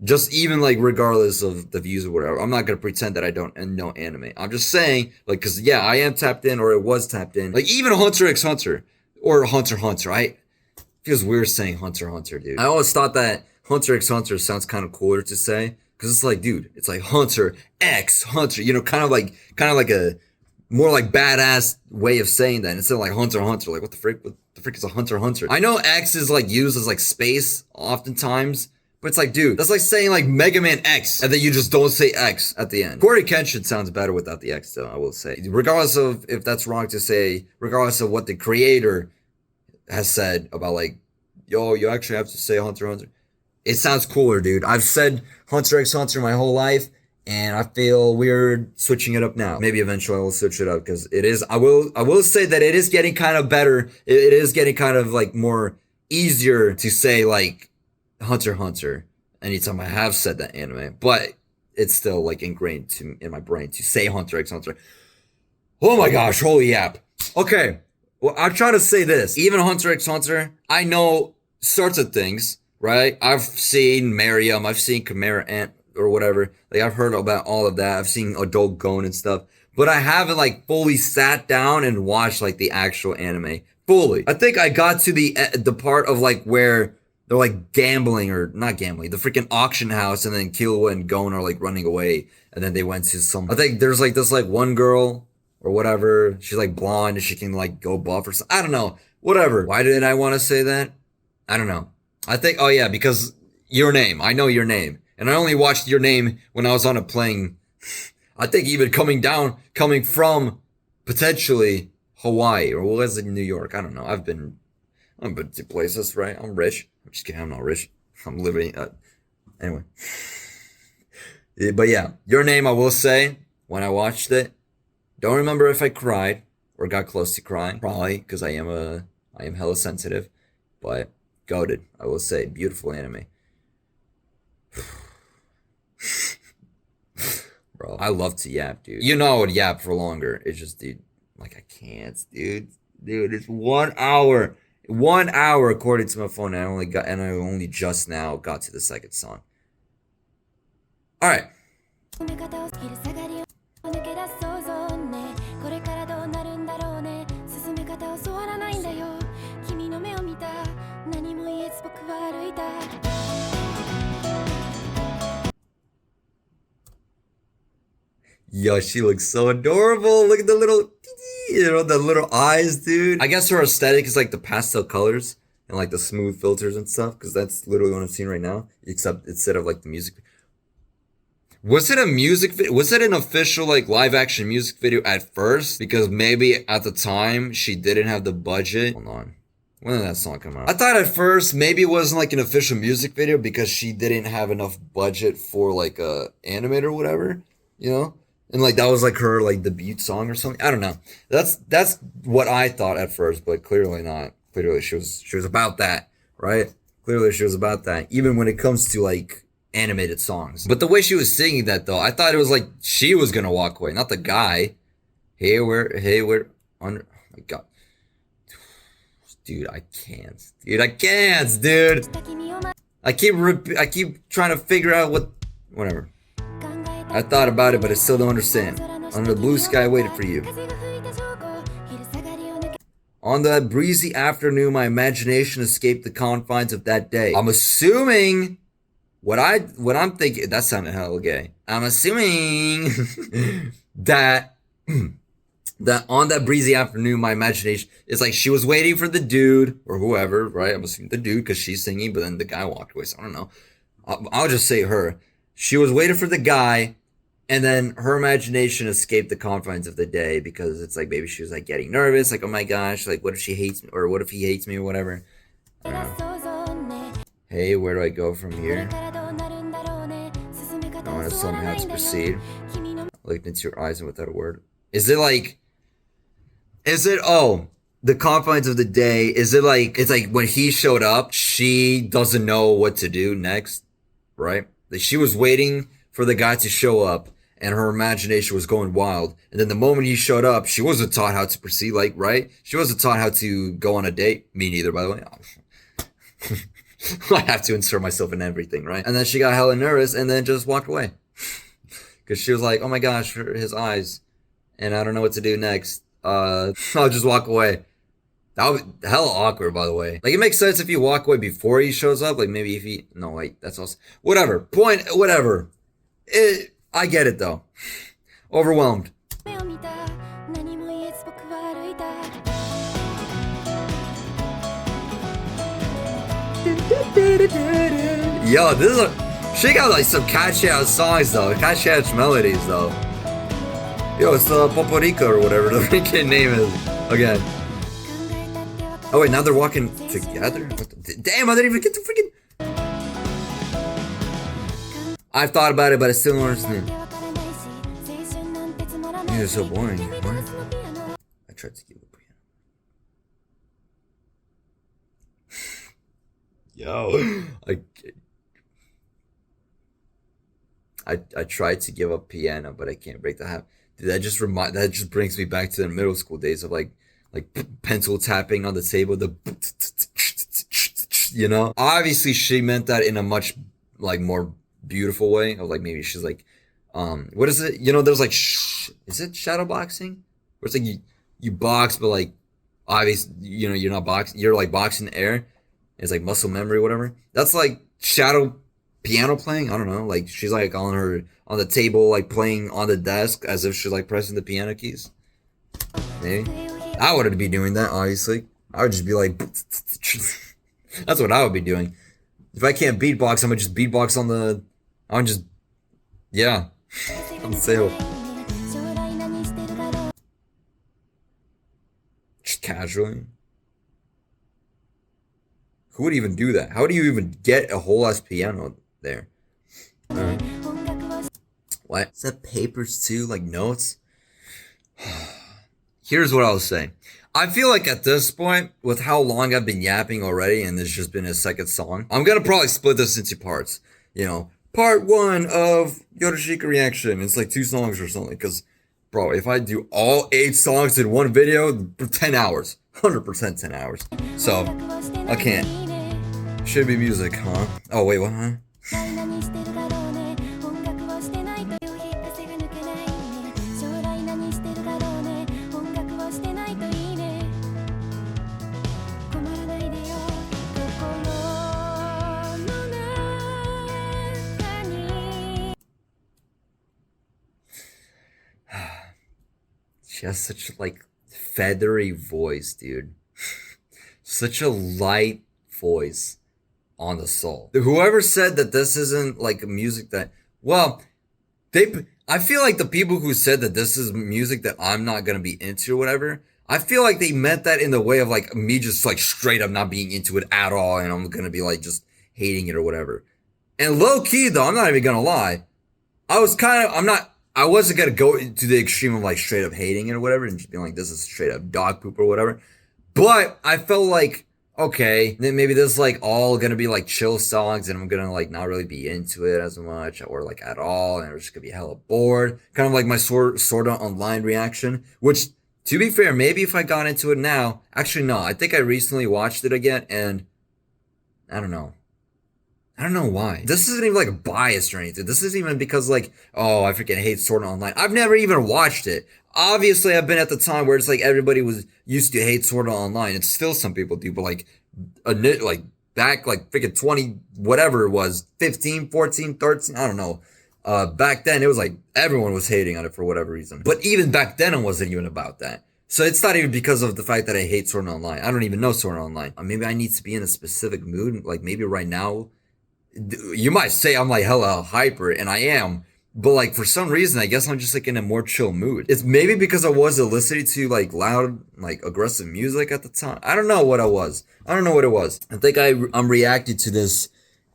just even like regardless of the views or whatever, I'm not gonna pretend that I don't know anime. I'm just saying, like, cause yeah, I am tapped in, or it was tapped in. Like even Hunter x Hunter or Hunter x Hunter, it feels weird saying Hunter x Hunter, dude. I always thought that Hunter x Hunter sounds kind of cooler to say. Cause it's like, dude, it's like Hunter x Hunter, you know, kind of like a more like badass way of saying that instead of like Hunter x Hunter. Like what the frick is a Hunter x Hunter? I know X is like used as like space oftentimes, but it's like, dude, that's like saying like Mega Man X and then you just don't say X at the end. Rurouni Kenshin sounds better without the X though, I will say. Regardless of if that's wrong to say, regardless of what the creator has said about like, yo, you actually have to say Hunter x Hunter. It sounds cooler, dude. I've said Hunter x Hunter my whole life, and I feel weird switching it up now. Maybe eventually I will switch it up because it is. I will say that it is getting kind of better. It is getting kind of like more easier to say like Hunter x Hunter anytime I have said that anime, but it's still like ingrained in my brain to say Hunter x Hunter. Oh my gosh, holy yap. Okay, well I'm trying to say this. Even Hunter x Hunter, I know sorts of things. Right? I've seen Mariam, I've seen Chimera Ant or whatever. Like I've heard about all of that. I've seen Adult Gon and stuff. But I haven't like fully sat down and watched like the actual anime. Fully. I think I got to the part of like where they're like gambling or not gambling, the freaking auction house, and then Killua and Gon are like running away. And then they went to I think there's like this like one girl or whatever. She's like blonde and she can like go buff or something. I don't know. Whatever. Why did I want to say that? I don't know. I think, oh yeah, because Your Name. I know Your Name. And I only watched Your Name when I was on a plane. I think even coming from potentially Hawaii, or was it New York? I don't know. I've been to places, right? I'm rich. I'm just kidding. I'm not rich. I'm living, anyway. But yeah, Your Name, I will say, when I watched it, don't remember if I cried or got close to crying. Probably, because I am hella sensitive. But goated, I will say. Beautiful anime. Bro, I love to yap, dude. You know I would yap for longer. It's just, dude, like I can't, dude. Dude, it's 1 hour. 1 hour according to my phone. I only just now got to the second song. All right. Yo, she looks so adorable. Look at the little, the little eyes, dude. I guess her aesthetic is like the pastel colors and like the smooth filters and stuff, because that's literally what I'm seeing right now, except instead of like the music. Was it a music video? Was it an official like live action music video at first? Because maybe at the time she didn't have the budget. Hold on. When did that song come out? I thought at first maybe it wasn't like an official music video because she didn't have enough budget for like a animator or whatever, you know? And like that was like her like debut song or something. I don't know. That's what I thought at first, but clearly not. Clearly she was about that, right? Clearly she was about that. Even when it comes to like animated songs. But the way she was singing that though, I thought it was like she was gonna walk away, not the guy. Hey, we're under. Oh my god, dude, I can't. Dude, I can't, dude. I keep trying to figure out whatever. I thought about it, but I still don't understand. Under the blue sky, I waited for you. On that breezy afternoon, my imagination escaped the confines of that day. I'm assuming what I'm thinking. That sounded hella gay. I'm assuming that on that breezy afternoon, my imagination is like she was waiting for the dude or whoever, right? I'm assuming the dude because she's singing, but then the guy walked away. So I don't know. I'll just say her. She was waiting for the guy, and then her imagination escaped the confines of the day because it's like maybe she was like getting nervous, like, oh my gosh, like what if she hates me, or what if he hates me or whatever. Hey, where do I go from here? No one has told me how to proceed. Looked into your eyes and without a word. The confines of the day, is it like, it's like when he showed up, she doesn't know what to do next, right? She was waiting for the guy to show up and her imagination was going wild. And then the moment he showed up, she wasn't taught how to proceed, like, right? She wasn't taught how to go on a date. Me neither, by the way. I have to insert myself in everything, right? And then she got hella nervous and then just walked away. Because she was like, oh my gosh, his eyes. And I don't know what to do next. I'll just walk away. That would be hella awkward, by the way. Like, it makes sense if you walk away before he shows up. Like, maybe if he... No, wait, that's also... Whatever. Whatever. I get it, though. Overwhelmed. Yo, she got, like, some catchy-ass songs, though. Catchy-ass melodies, though. Yo, it's 𝗶₶𝗶𝗶𝗀𝘀 or whatever the freaking name is. Again. Oh wait, now they're walking together? Damn, I didn't even get to freaking... I've thought about it, but I still don't understand. You're so boring. What? I tried to give a piano. Yo. I tried to give up piano, but I can't break the habit. Dude, that just brings me back to the middle school days of like pencil tapping on the table, you know? Obviously she meant that in a much like more beautiful way of like maybe she's like what is it, you know, there's like is it shadow boxing where it's like you box but like obviously, you know, you're not boxing, you're like boxing in the air, it's like muscle memory, whatever. That's like shadow piano playing. I don't know, like she's like on the table, like playing on the desk as if she's like pressing the piano keys. Maybe. I wouldn't be doing that, obviously. I would just be like, that's what I would be doing. If I can't beatbox, I'm gonna just beatbox on the, I'm just, yeah, on sale. Just casually. Who would even do that? How do you even get a whole ass piano there? Alright. What? Is that papers too? Like notes? Here's what I'll say. I feel like at this point, with how long I've been yapping already, and there's just been a second song, I'm gonna probably split this into parts. You know, part 1 of Yuroshika reaction. It's like 2 songs or something. Because, bro, if I do all 8 songs in one video, 10 hours. 100% 10 hours. So, I can't. Should be music, huh? Oh, wait, what, huh? She has such like feathery voice, dude. Such a light voice on the soul. Whoever said that this isn't like music that, well, I feel like the people who said that this is music that I'm not gonna be into or whatever, I feel like they meant that in the way of like me just like straight up not being into it at all, and I'm gonna be like just hating it or whatever. And low key though, I'm not even gonna lie, I wasn't gonna go to the extreme of like straight up hating it or whatever and just being like, this is straight up dog poop or whatever. But I felt like, okay, then maybe this is like all gonna be like chill songs and I'm gonna like not really be into it as much or like at all, and I'm just gonna be hella bored. Kind of like my Sword Art Online reaction, which to be fair, maybe if I got into it now, actually no, I think I recently watched it again and I don't know why. This isn't even like a bias or anything. This isn't even because like, oh, I freaking hate Sword Art Online. I've never even watched it. Obviously, I've been at the time where it's like everybody was used to hate Sword Art Online. And still some people do, but like back like freaking 20, whatever it was, 15, 14, 13, I don't know. Back then it was like everyone was hating on it for whatever reason. But even back then it wasn't even about that. So it's not even because of the fact that I hate Sword Art Online. I don't even know Sword Art Online. Maybe I need to be in a specific mood. Like maybe right now, you might say I'm like hella hyper, and I am, but like for some reason, I guess I'm just like in a more chill mood. It's maybe because I wasn't listening to like loud, like aggressive music at the time. I don't know what it was. I think I'm reacting to this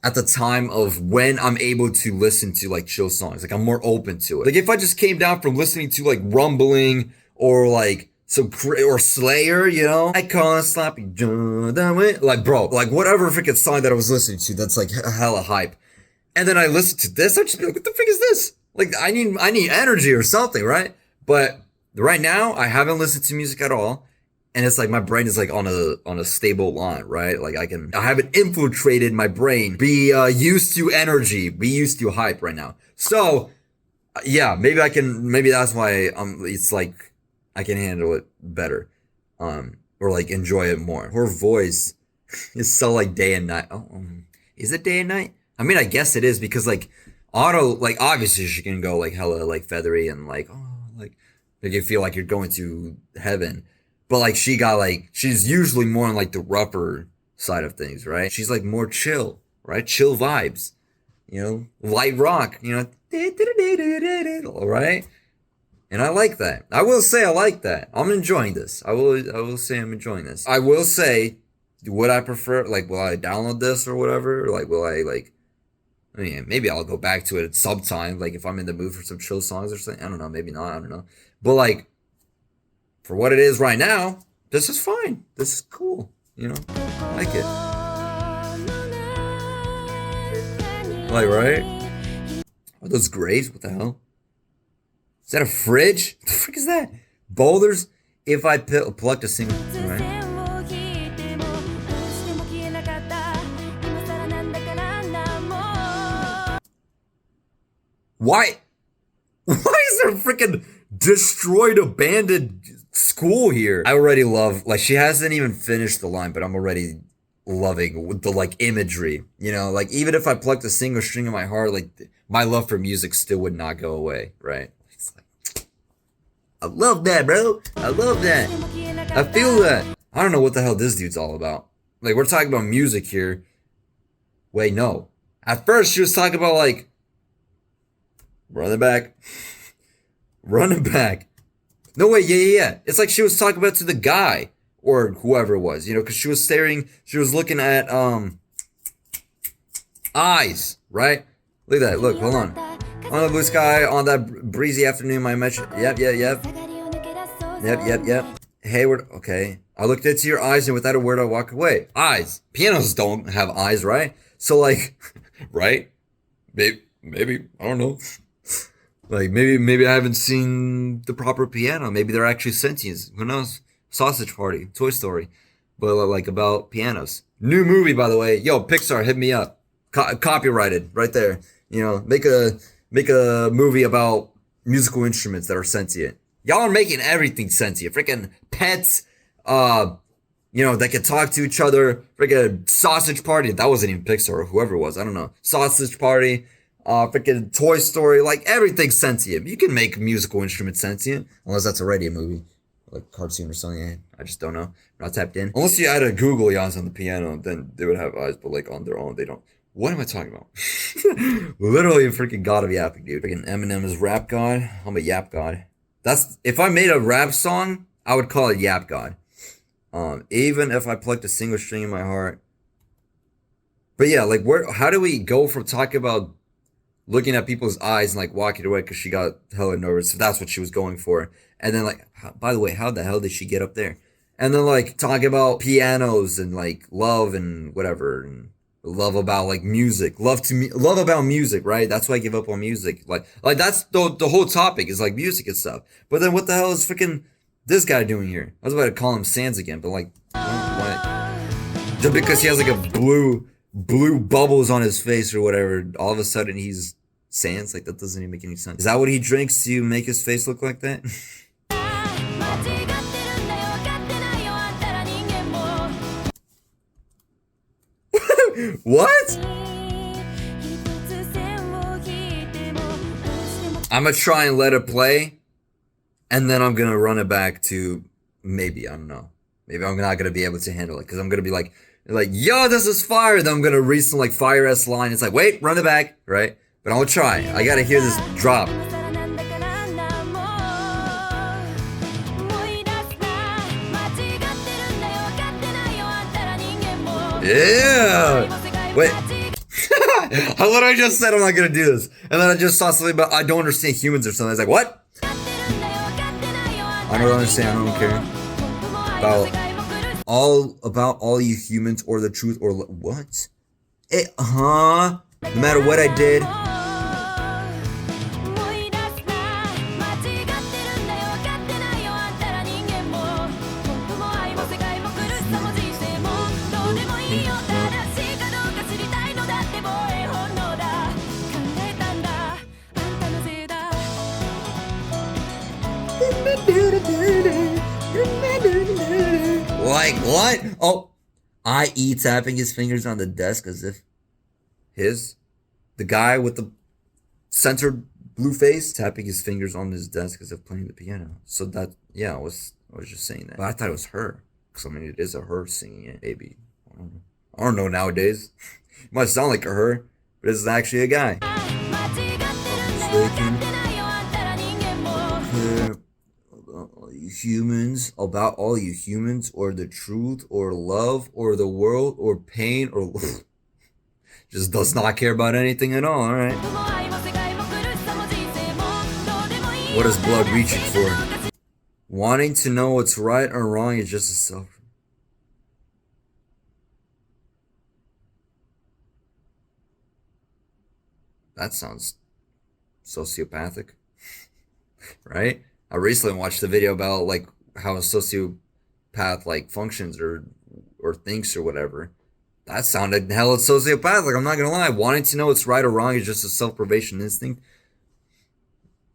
at the time of when I'm able to listen to like chill songs. Like I'm more open to it. Like if I just came down from listening to like Rumbling or like or Slayer, you know, I call it sloppy like bro, like whatever freaking song that I was listening to that's like hella hype, and then I listen to this, I'm just like, what the frick is this? Like I need energy or something, right? But right now I haven't listened to music at all, and it's like my brain is like on a stable line, right? Like I haven't infiltrated my brain, be used to energy, be used to hype right now. So yeah, maybe that's why it's like I can handle it better, or like enjoy it more. Her voice is so like day and night. Is it day and night? I mean, I guess it is because like Auto, like obviously she can go like hella like feathery and like like you feel like you're going to heaven, but like she's usually more on like the rougher side of things, right? She's like more chill, right? Chill vibes, you know, light rock, you know, all right. And I like that. I will say I like that. I'm enjoying this. I will say I'm enjoying this. I will say, would I prefer, like, will I download this or whatever? Or like, will I, like, I mean, maybe I'll go back to it at some time, like, if I'm in the mood for some chill songs or something. I don't know, maybe not, I don't know. But, like, for what it is right now, this is fine. This is cool, you know? I like it. Like, right? Are those graves? What the hell? Is that a fridge? What the frick is that? Boulders? If I plucked a single... Right. Why is there a freaking destroyed, abandoned school here? I already love... Like, she hasn't even finished the line, but I'm already loving the, like, imagery. You know, like, even if I plucked a single string in my heart, like, my love for music still would not go away, right? I love that, bro. I love that. I feel that. I don't know what the hell this dude's all about. Like, we're talking about music here. Wait, no. At first, she was talking about, like, running back. Running back. No, wait, yeah. It's like she was talking about to the guy. Or whoever it was, you know, because she was looking at, eyes, right? Look at that, look, hold on. On the blue sky, on that breezy afternoon, my mention. Yep. Hayward, okay. I looked into your eyes and without a word I walk away. Eyes. Pianos don't have eyes, right? So like, right? Maybe, I don't know. Like maybe I haven't seen the proper piano. Maybe they're actually sentient. Who knows? Sausage Party, Toy Story. But like about pianos. New movie, by the way. Yo, Pixar, hit me up. Copyrighted, right there. You know, make a movie about musical instruments that are sentient. Y'all are making everything sentient. Freaking pets, you know, that can talk to each other. Freaking Sausage Party. That wasn't even Pixar or whoever it was. I don't know. Sausage Party, freaking Toy Story. Like, everything's sentient. You can make musical instruments sentient. Unless that's already a movie. Like cartoon or something. I just don't know. I'm not tapped in. Unless you add a googly eyes on the piano, then they would have eyes. But like on their own, they don't. What am I talking about? Literally a freaking god of yapping, dude. Freaking Eminem is rap god. I'm a yap god. That's, if I made a rap song, I would call it Yap God. Even if I plucked a single string in my heart. But yeah, like how do we go from talking about looking at people's eyes and like walking away because she got hella nervous, if that's what she was going for. And then like, by the way, how the hell did she get up there? And then like talking about pianos and like love and whatever, and love about like music, love about music, right? That's why I give up on music. Like that's the whole topic is like music and stuff. But then what the hell is freaking this guy doing here? I was about to call him Sans again, but like, what? Just because he has like a blue bubbles on his face or whatever, all of a sudden he's Sans? Like, that doesn't even make any sense. Is that what he drinks to make his face look like that? What? I'm gonna try and let it play, and then I'm gonna run it back to maybe, I don't know. Maybe I'm not gonna be able to handle it, because I'm gonna be like, yo, this is fire. Then I'm gonna read some like fire-ass line. It's like, wait, run it back, right? But I'll try. I gotta hear this drop. Yeah! Wait. I literally just said I'm not gonna do this. And then I just saw something about I don't understand humans or something. I was like, what? I don't understand, I don't care. About all you humans or the truth or what? No matter what I did. Like what? Oh, i.e. tapping his fingers on the desk as if the guy with the centered blue face tapping his fingers on his desk as if playing the piano. So that, yeah, I was just saying that. But I thought it was her. Because I mean, it is a her singing it. Maybe. I don't know nowadays. It might sound like a her, but it's actually a guy. About all you humans, or the truth, or love, or the world, or pain, or just does not care about anything at all. All right. What is blood reaching for? Wanting to know what's right or wrong is just a self. That sounds sociopathic, right? I recently watched a video about like how a sociopath like functions or thinks or whatever. That sounded hella sociopathic. I'm not gonna lie. Wanting to know what's right or wrong is just a self-preservation instinct.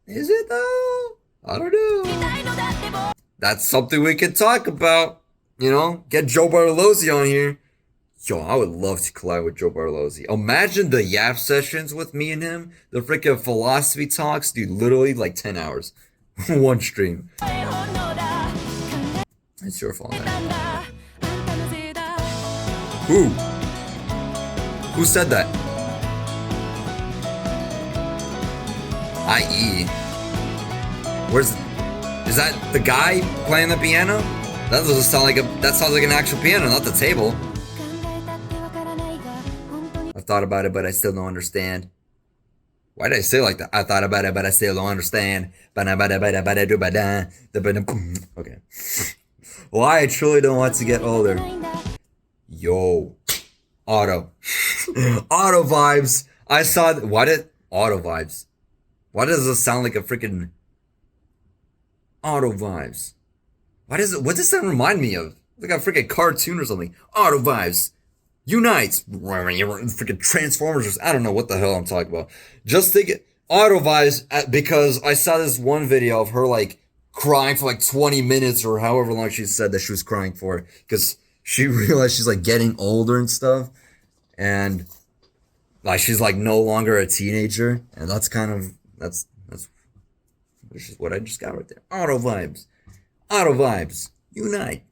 Is it though? I don't know. That's something we could talk about. You know, get Joe Bartolozzi on here. Yo, I would love to collab with Joe Bartolozzi. Imagine the yap sessions with me and him. The freaking philosophy talks, dude. Literally like 10 hours. One stream. It's your fault, man. Who said that? I.E. Is that the guy playing the piano? That doesn't sound like that sounds like an actual piano, not the table. I've thought about it, but I still don't understand. Why did I say it like that? I thought about it, but I still don't understand. Okay. Why I truly don't want to get older. Yo. Auto. Auto vibes. I saw auto vibes. Why does it sound like a freaking auto vibes? What does that remind me of? Like a freaking cartoon or something. Auto vibes. Unites. Freaking Transformers. I don't know what the hell I'm talking about. Just think auto vibes because I saw this one video of her like crying for like 20 minutes or however long she said that she was crying for, because she realized she's like getting older and stuff, and like she's like no longer a teenager, and that's which is what I just got right there. Auto vibes. Unite.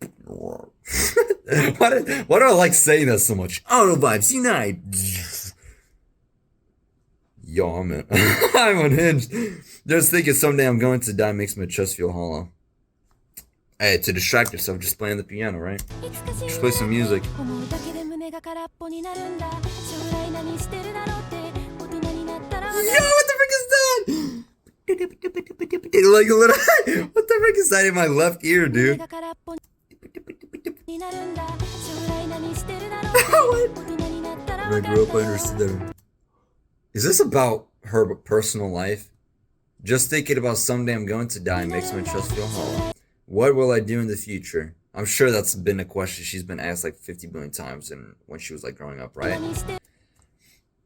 Why do I like saying that so much? Auto vibes, unite. Yo, I'm unhinged. Just thinking someday I'm going to die makes my chest feel hollow. Hey, to distract yourself, just playing the piano, right? Just play some music. Yo, what the frick is that? Like a little, what the frick is that in my left ear, dude? When I grew up, I understood that. Is this about her personal life? Just thinking about someday I'm going to die makes my chest feel hollow. What will I do in the future? I'm sure that's been a question she's been asked like 50 billion times and when she was like growing up, right?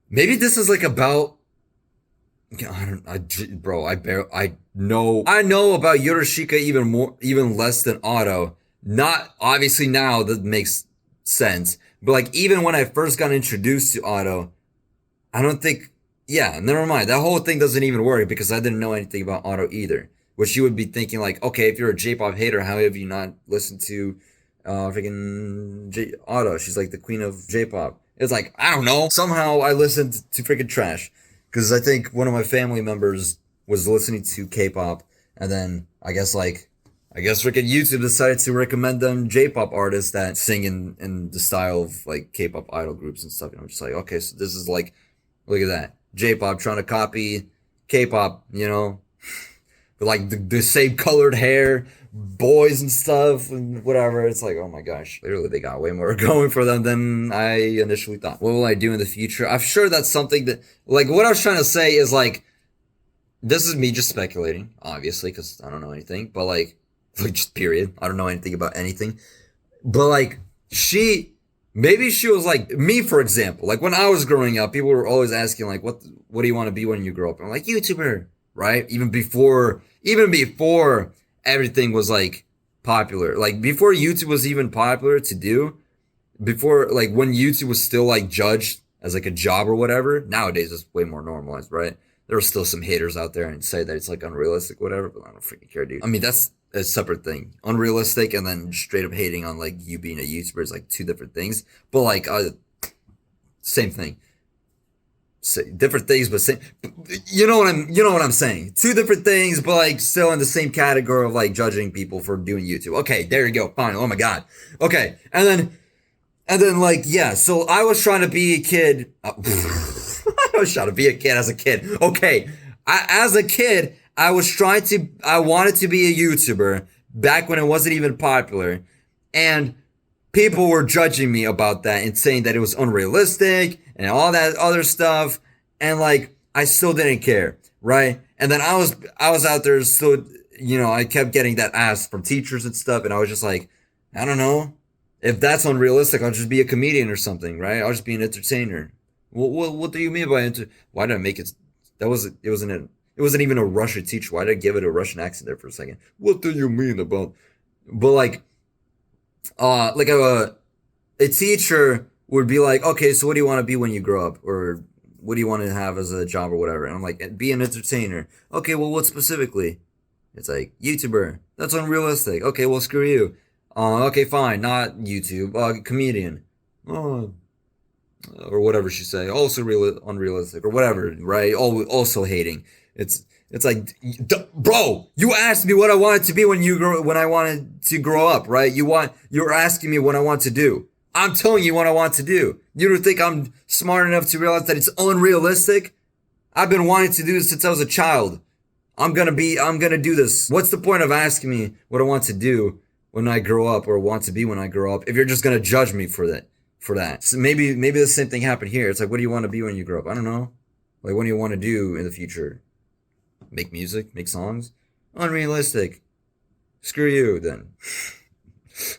Maybe this is like about, I know about Yuroshika even less than Otto. Not obviously now that makes sense, but like even when I first got introduced to Otto, I don't think, yeah, never mind. That whole thing doesn't even work because I didn't know anything about Otto either. Which you would be thinking like, okay, if you're a J-pop hater, how have you not listened to freaking Otto? She's like the queen of J-pop. It's like, I don't know. Somehow I listened to freaking trash. Because I think one of my family members was listening to K-pop. And then I guess freaking YouTube decided to recommend them J-pop artists that sing in the style of like K-pop idol groups and stuff. And I'm just like, okay, so this is like, look at that. J-pop trying to copy K-pop, you know, with like the same colored hair, boys and stuff and whatever. It's like, oh my gosh, literally they got way more going for them than I initially thought. What will I do in the future? I'm sure that's something that, like, what I was trying to say is like, this is me just speculating, obviously, because I don't know anything, but like just period. I don't know anything about anything. But like, maybe she was like me, for example. Like when I was growing up, people were always asking like, what do you want to be when you grow up? And I'm like, YouTuber, right? Even before everything was like popular, like before YouTube was even popular to do, before like when YouTube was still like judged as like a job or whatever. Nowadays it's way more normalized, right? There are still some haters out there and say that it's like unrealistic, whatever, but I don't freaking care, dude. I mean, that's a separate thing. Unrealistic and then straight up hating on like you being a YouTuber is like two different things. But like same thing. Different things, but same. You know what I'm saying. Two different things, but like still in the same category of like judging people for doing YouTube. Okay, there you go. Fine. Oh my god. Okay, and then like yeah. So I was trying to be a kid. I was trying to be a kid as a kid. Okay, as a kid, I wanted to be a YouTuber back when it wasn't even popular, and people were judging me about that and saying that it was unrealistic and all that other stuff. And like, I still didn't care. Right. And then I was out there still, you know, I kept getting that asked from teachers and stuff. And I was just like, I don't know if that's unrealistic. I'll just be a comedian or something. Right. I'll just be an entertainer. What do you mean by why did I make it? It wasn't even a Russian teacher. Why did I give it a Russian accent there for a second? What do you mean about, but like a teacher would be like, okay, so what do you want to be when you grow up? Or what do you want to have as a job or whatever? And I'm like, be an entertainer. Okay, well, what specifically? It's like, YouTuber, that's unrealistic. Okay, well, screw you. Okay, fine, not YouTube, comedian. Oh, or whatever she say, also unrealistic, or whatever, right? Also hating. It's like, bro, you asked me what I wanted to be when I wanted to grow up, right? You're asking me what I want to do. I'm telling you what I want to do. You don't think I'm smart enough to realize that it's unrealistic? I've been wanting to do this since I was a child. I'm gonna do this. What's the point of asking me what I want to do when I grow up, or want to be when I grow up, if you're just gonna judge me for that? So maybe the same thing happened here. It's like, what do you want to be when you grow up? I don't know. Like, what do you want to do in the future? Make music? Make songs? Unrealistic. Screw you, then.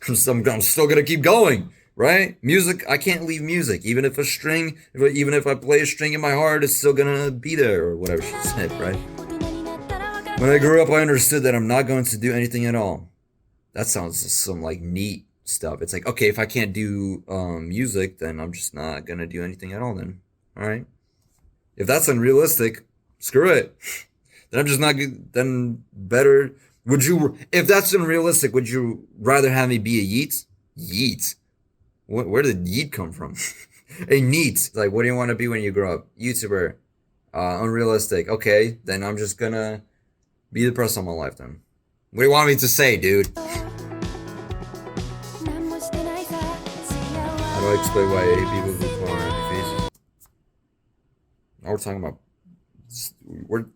I'm still gonna keep going, right? Music, I can't leave music. Even if I play a string in my heart, it's still gonna be there, or whatever she said, right? When I grew up, I understood that I'm not going to do anything at all. That sounds some like neat stuff. It's like, okay, if I can't do music, then I'm just not gonna do anything at all then. All right? If that's unrealistic, screw it. Then I'm just not good. Then better, if that's unrealistic, would you rather have me be a yeet? Yeet? Where did yeet come from? A neat. Like, what do you want to be when you grow up? YouTuber. Unrealistic. Okay, then I'm just gonna be the person of my life then. What do you want me to say, dude? How do I explain why I hate people who call on happy faces? Now we're talking about...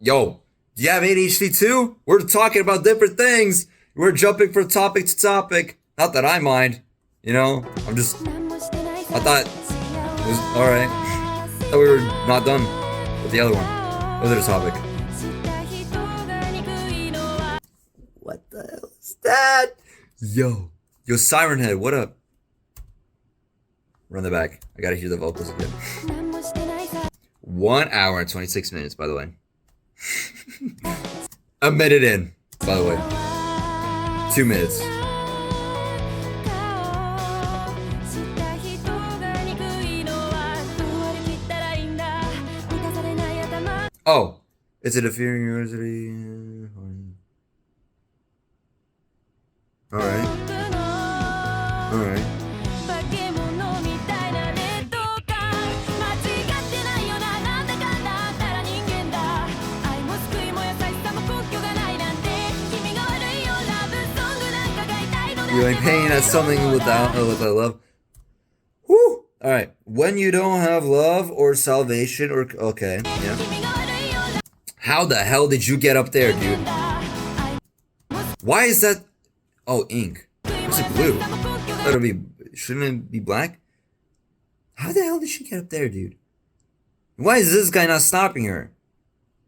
Yo, do you have ADHD too? We're talking about different things. We're jumping from topic to topic. Not that I mind. You know? I thought it was alright. I thought we were not done with the other one. Other topic. What the hell is that? Yo, Siren Head, what up? Run the back. I gotta hear the vocals again. 1 hour and 26 minutes, by the way. A minute in, by the way. 2 minutes. Oh, is it a fear university? Alright. Alright. You're like pain at something without love. Woo! Alright. When you don't have love or salvation or... Okay, yeah. How the hell did you get up there, dude? Why is that... Oh, ink. Where's it blue? Shouldn't it be black? How the hell did she get up there, dude? Why is this guy not stopping her?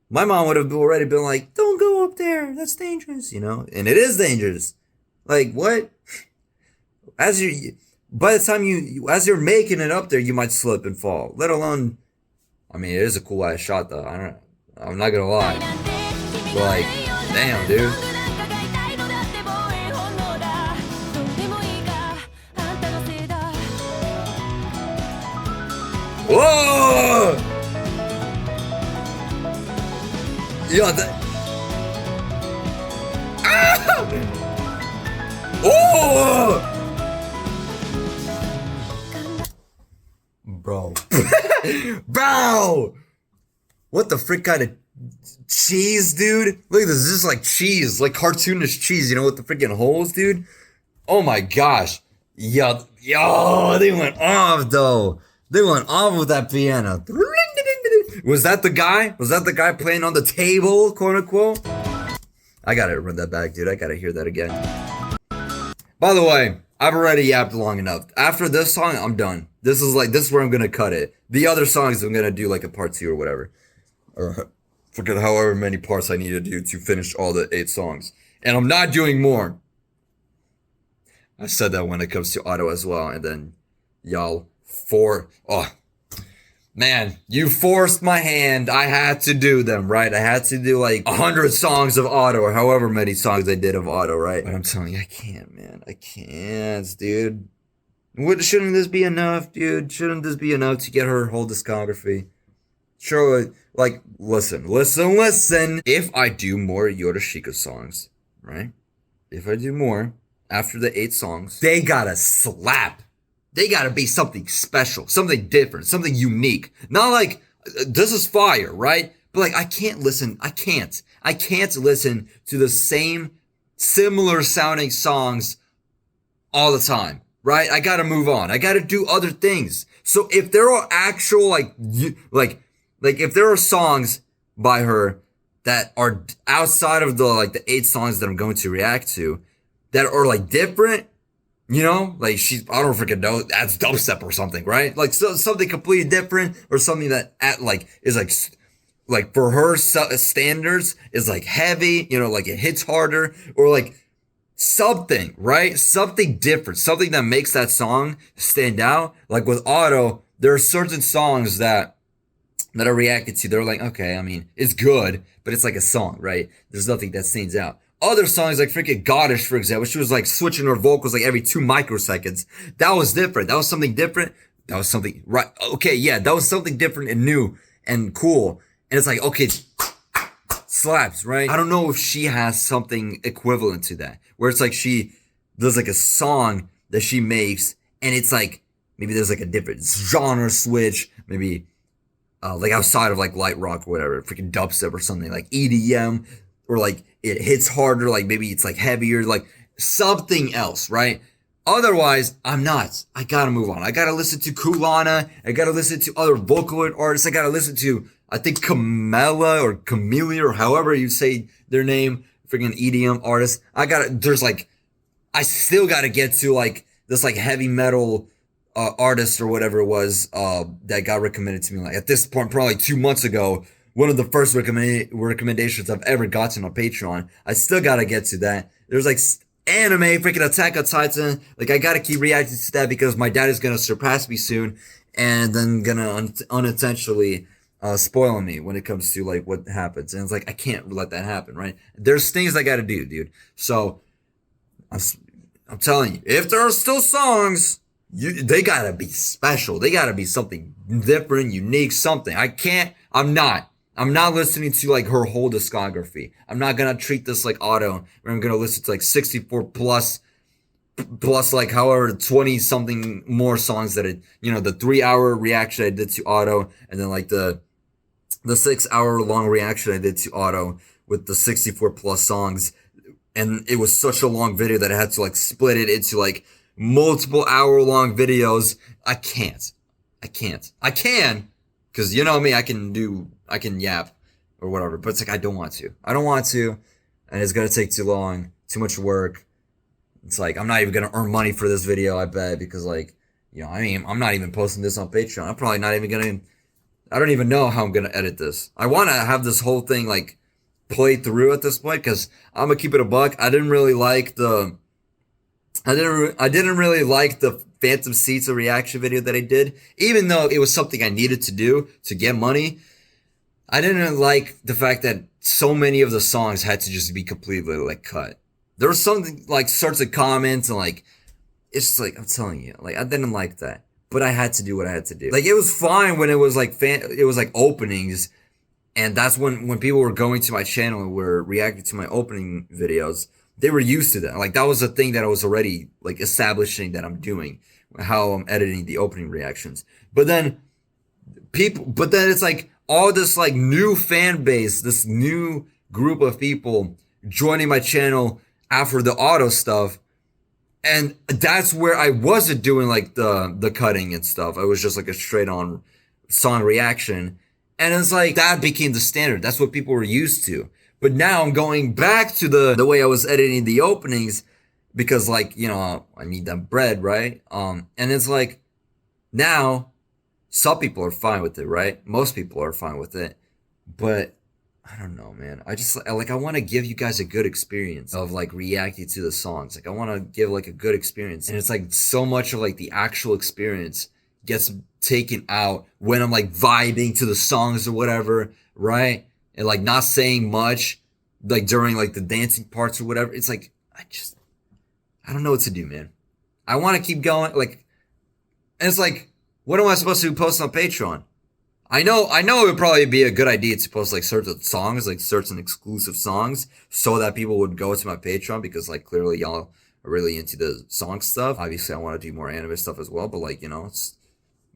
My mom would have already been like, don't go up there. That's dangerous, you know? And it is dangerous. Like, what? By the time as you're making it up there, you might slip and fall. Let alone, I mean, it is a cool ass shot though. I'm not gonna lie. But like, damn, dude. Whoa! Yeah, that. Ah! Oh! Bro. Bro! What the frick kind of cheese, dude? Look at this. This is like cheese. Like cartoonish cheese, you know, with the freaking holes, dude? Oh my gosh. Yo, they went off, though. They went off with that piano. Was that the guy? Was that the guy playing on the table, quote unquote? I gotta run that back, dude. I gotta hear that again. By the way, I've already yapped long enough. After this song, I'm done. This is where I'm gonna cut it. The other songs, I'm gonna do like a part 2 or whatever. Or forget however many parts I need to do to finish all the 8 songs. And I'm not doing more. I said that when it comes to auto as well. And then y'all man, you forced my hand. I had to do them, right? I had to do like 100 songs of auto or however many songs I did of auto, right? But I'm telling you, I can't, man. I can't, dude. Shouldn't this be enough, dude? Shouldn't this be enough to get her whole discography? Sure, like, listen. If I do more Yuroshika songs, right? If I do more after the 8 songs, they gotta slap. They gotta be something special, something different, something unique. Not like, this is fire, right? But like, I can't listen to the same similar sounding songs all the time, right? I gotta move on. I gotta do other things. So if there are actual, like if there are songs by her that are outside of the 8 songs that I'm going to react to, that are like different, you know, like I don't freaking know, that's dubstep or something, right? Like something completely different, or something that is like for her standards is like heavy, you know, like it hits harder, or like something, right? Something different, something that makes that song stand out. Like with Auto, there are certain songs that I reacted to. They're like, okay, I mean, it's good, but it's like a song, right? There's nothing that stands out. Other songs like freaking 𝗀𝘂𝘀𝘀𝘀, for example, she was like switching her vocals like every 2 microseconds. That was different. That was something different. That was something, right? Okay, yeah, that was something different and new and cool. And it's like, okay, slaps, right? I don't know if she has something equivalent to that, where it's like she does like a song that she makes, and it's like, maybe there's like a different genre switch, maybe like outside of like light rock or whatever, freaking dubstep or something, like EDM, or like it hits harder, like maybe it's like heavier, like something else, right? Otherwise, I'm not. I gotta move on. I gotta listen to Kulana. I gotta listen to other Vocaloid artists. I gotta listen to, I think, Camilla or Camellia, or however you say their name, freaking EDM artists. I still gotta get to like this like heavy metal artist or whatever it was that got recommended to me. Like at this point, probably 2 months ago, one of the first recommendations I've ever gotten on Patreon. I still gotta get to that. There's like anime, freaking Attack on Titan. Like I gotta keep reacting to that because my dad is gonna surpass me soon, and then gonna unintentionally spoil me when it comes to like what happens. And it's like, I can't let that happen, right? There's things I gotta do, dude. So I'm telling you, if there are still songs, they gotta be special. They gotta be something different, unique, something. I'm not listening to like her whole discography. I'm not gonna treat this like Auto, where I'm gonna listen to like 64 plus like however 20 something more songs that it, you know, the 3-hour reaction I did to Auto, and then like the 6-hour long reaction I did to Auto with the 64 plus songs. And it was such a long video that I had to like split it into like multiple hour long videos. I can, because you know me, I can yap or whatever, but it's like, I don't want to, and it's gonna take too long, too much work. It's like, I'm not even gonna earn money for this video, I bet, because like, you know, I mean, I'm not even posting this on Patreon. I'm probably not even gonna, I don't even know how I'm gonna edit this. I want to have this whole thing like play through at this point, because I'm gonna keep it a buck. I didn't really like the Phantom Seats reaction video that I did, even though it was something I needed to do to get money. I didn't like the fact that so many of the songs had to just be completely like cut. There was something like certain comments and like, it's just like, I'm telling you, like I didn't like that, but I had to do what I had to do. Like it was fine when it was like openings, and that's when people were going to my channel and were reacting to my opening videos. They were used to that. Like that was a thing that I was already like establishing that I'm doing, how I'm editing the opening reactions. But then it's like all this like new fan base, this new group of people joining my channel after the Auto stuff. And that's where I wasn't doing like the cutting and stuff. I was just like a straight on song reaction. And it's like, that became the standard. That's what people were used to. But now I'm going back to the way I was editing the openings, because like, you know, I need that bread, right? And it's like, now some people are fine with it, right? Most people are fine with it. But I don't know, man. I want to give you guys a good experience of like reacting to the songs. Like I want to give like a good experience. And it's like so much of like the actual experience gets taken out when I'm like vibing to the songs or whatever, right? And like not saying much, like during like the dancing parts or whatever. It's like, I don't know what to do, man. I want to keep going. Like, and it's like, what am I supposed to post on Patreon? I know it would probably be a good idea to post like certain songs, like certain exclusive songs, so that people would go to my Patreon, because like clearly y'all are really into the song stuff. Obviously I want to do more anime stuff as well, but like, you know,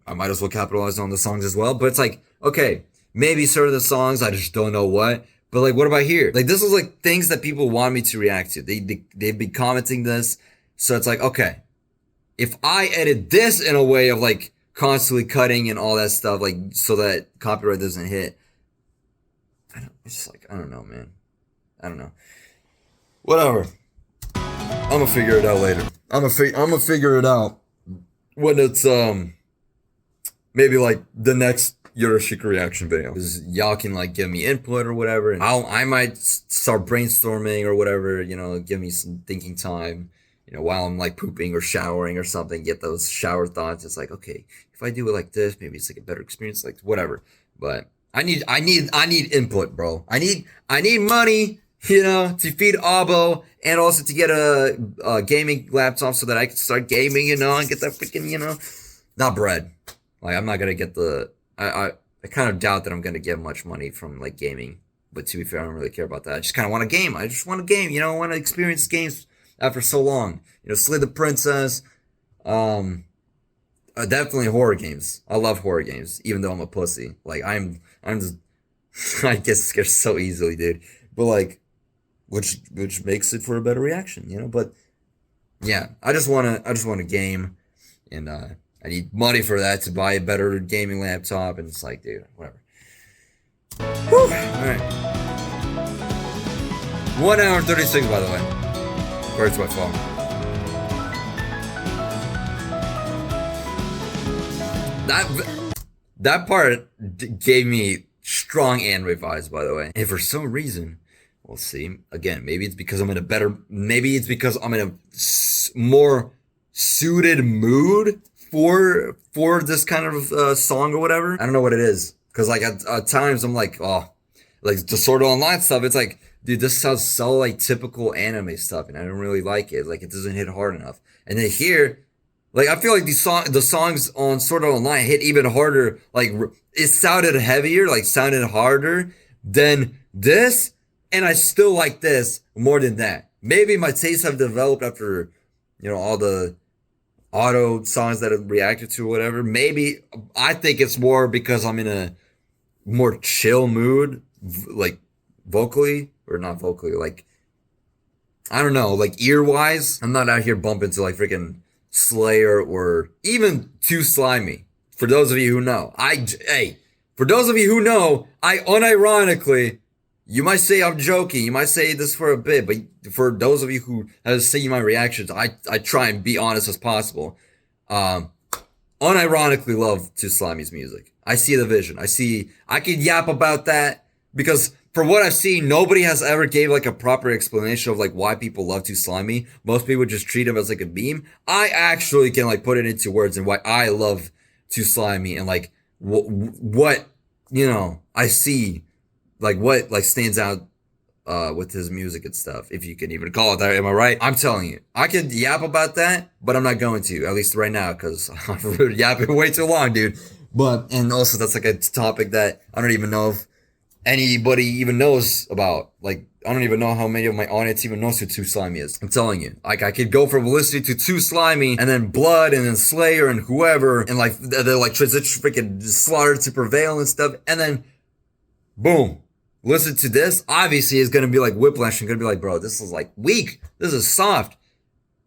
I might as well capitalize on the songs as well. But it's like, okay, maybe certain the songs, I just don't know what. But like, what about here? Like, this is like things that people want me to react to. They've been commenting this. So it's like, okay, if I edit this in a way of like constantly cutting and all that stuff, like so that copyright doesn't hit, it's just like, I don't know, man. I don't know. Whatever. I'm gonna figure it out later. I'm gonna figure it out when it's, maybe like the next Yuroshika reaction video. Because y'all can like give me input or whatever, and I might start brainstorming or whatever, you know, give me some thinking time, you know, while I'm like pooping or showering or something, get those shower thoughts. It's like, okay, if I do it like this, maybe it's like a better experience, like whatever. But I need input, bro. I need money, you know, to feed Abo, and also to get a gaming laptop so that I can start gaming, you know, and get that freaking, you know, not bread. Like, I'm not gonna get I kind of doubt that I'm gonna get much money from like gaming. But to be fair, I don't really care about that. I just kind of want a game. I just want a game, you know. I want to experience games after so long. You know, Slay the Princess. Definitely horror games. I love horror games, even though I'm a pussy. Like, I'm just, I get scared so easily, dude. But like, which makes it for a better reaction, you know. But yeah, I just want a game, and I need money for that to buy a better gaming laptop, and it's like, dude, whatever. Whew. All right. 1 hour and 36, by the way. According to my phone. That part gave me strong anime vibes, by the way. And for some reason, we'll see. Again, maybe it's because I'm in a more suited mood for this kind of song or whatever. I don't know what it is, because like at times I'm like, oh, like the Sword Art Online stuff, it's like, dude, this sounds so like typical anime stuff, and I don't really like it. Like, it doesn't hit hard enough. And then here, like, I feel like the songs on Sword Art Online hit even harder. Like, it sounded heavier, like sounded harder than this, and I still like this more than that. Maybe my tastes have developed after, you know, all the auto songs that I've reacted to or whatever. Maybe I think it's more because I'm in a more chill mood, like vocally, or not vocally, like, I don't know, like ear wise. I'm not out here bumping to like freaking Slayer or even Too Slimy. For those of you who know, for those of you who know, I unironically, you might say I'm joking, you might say this for a bit, but for those of you who have seen my reactions, I try and be honest as possible. Unironically love Too Slimy's music. I see the vision. I could yap about that, because for what I've seen, nobody has ever gave like a proper explanation of like why people love Too Slimy. Most people just treat him as like a meme. I actually can like put it into words and why I love Too Slimy, and like what, you know, I see, like what like stands out with his music and stuff, if you can even call it that. Am I right? I'm telling you, I could yap about that, but I'm not going to, at least right now, because I've been yapping way too long, dude. But, and also that's like a topic that I don't even know if anybody even knows about. Like, I don't even know how many of my audience even knows who Too Slimy is. I'm telling you, like, I could go from listening to Too Slimy and then Blood and then Slayer and whoever, and like they're like transition freaking Slaughter to Prevail and stuff, and then boom, listen to this. Obviously it's gonna be like whiplash and gonna be like, bro, this is like weak, this is soft.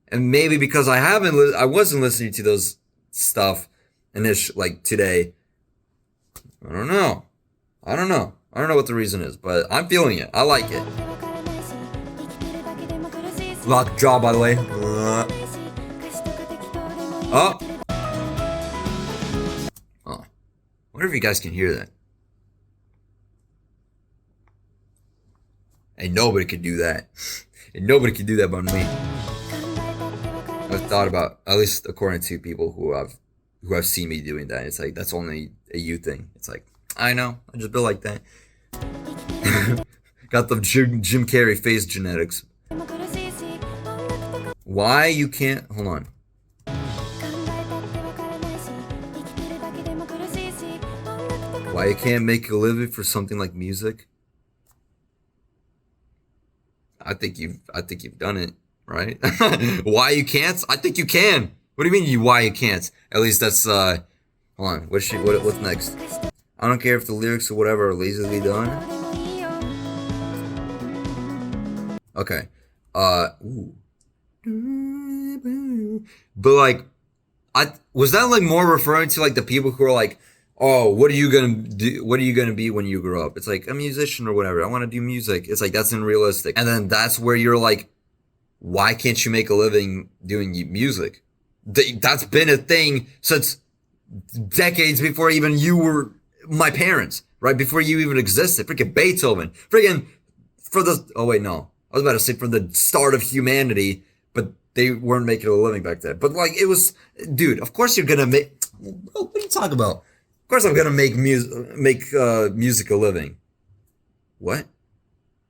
And maybe because I wasn't listening to those stuff like today. I don't know what the reason is, but I'm feeling it. I like it. Lock jaw, by the way. Oh. I wonder if you guys can hear that. And nobody could do that. And nobody could do that but me. I've thought about, at least according to people who have seen me doing that, it's like, that's only a you thing. It's like, I know, I just built like that. Got the Jim Carrey face genetics. Why you can't, hold on. Why you can't make a living for something like music? I think you've done it, right? Why you can't? I think you can. What do you mean why you can't? At least that's hold on. What's next? I don't care if the lyrics or whatever are lazily done. Okay. Ooh. But like, was that like more referring to like the people who are like, oh, what are you gonna do? What are you gonna be when you grow up? It's like a musician or whatever. I want to do music. It's like that's unrealistic. And then that's where you're like, why can't you make a living doing music? That's been a thing since decades before even you were my parents, right? Before you even existed. Freaking Beethoven. Freaking oh wait, no. I was about to say from the start of humanity, but they weren't making a living back then. But like it was, dude, of course you're gonna make, what are you talking about? Of course I'm gonna make music a living. What?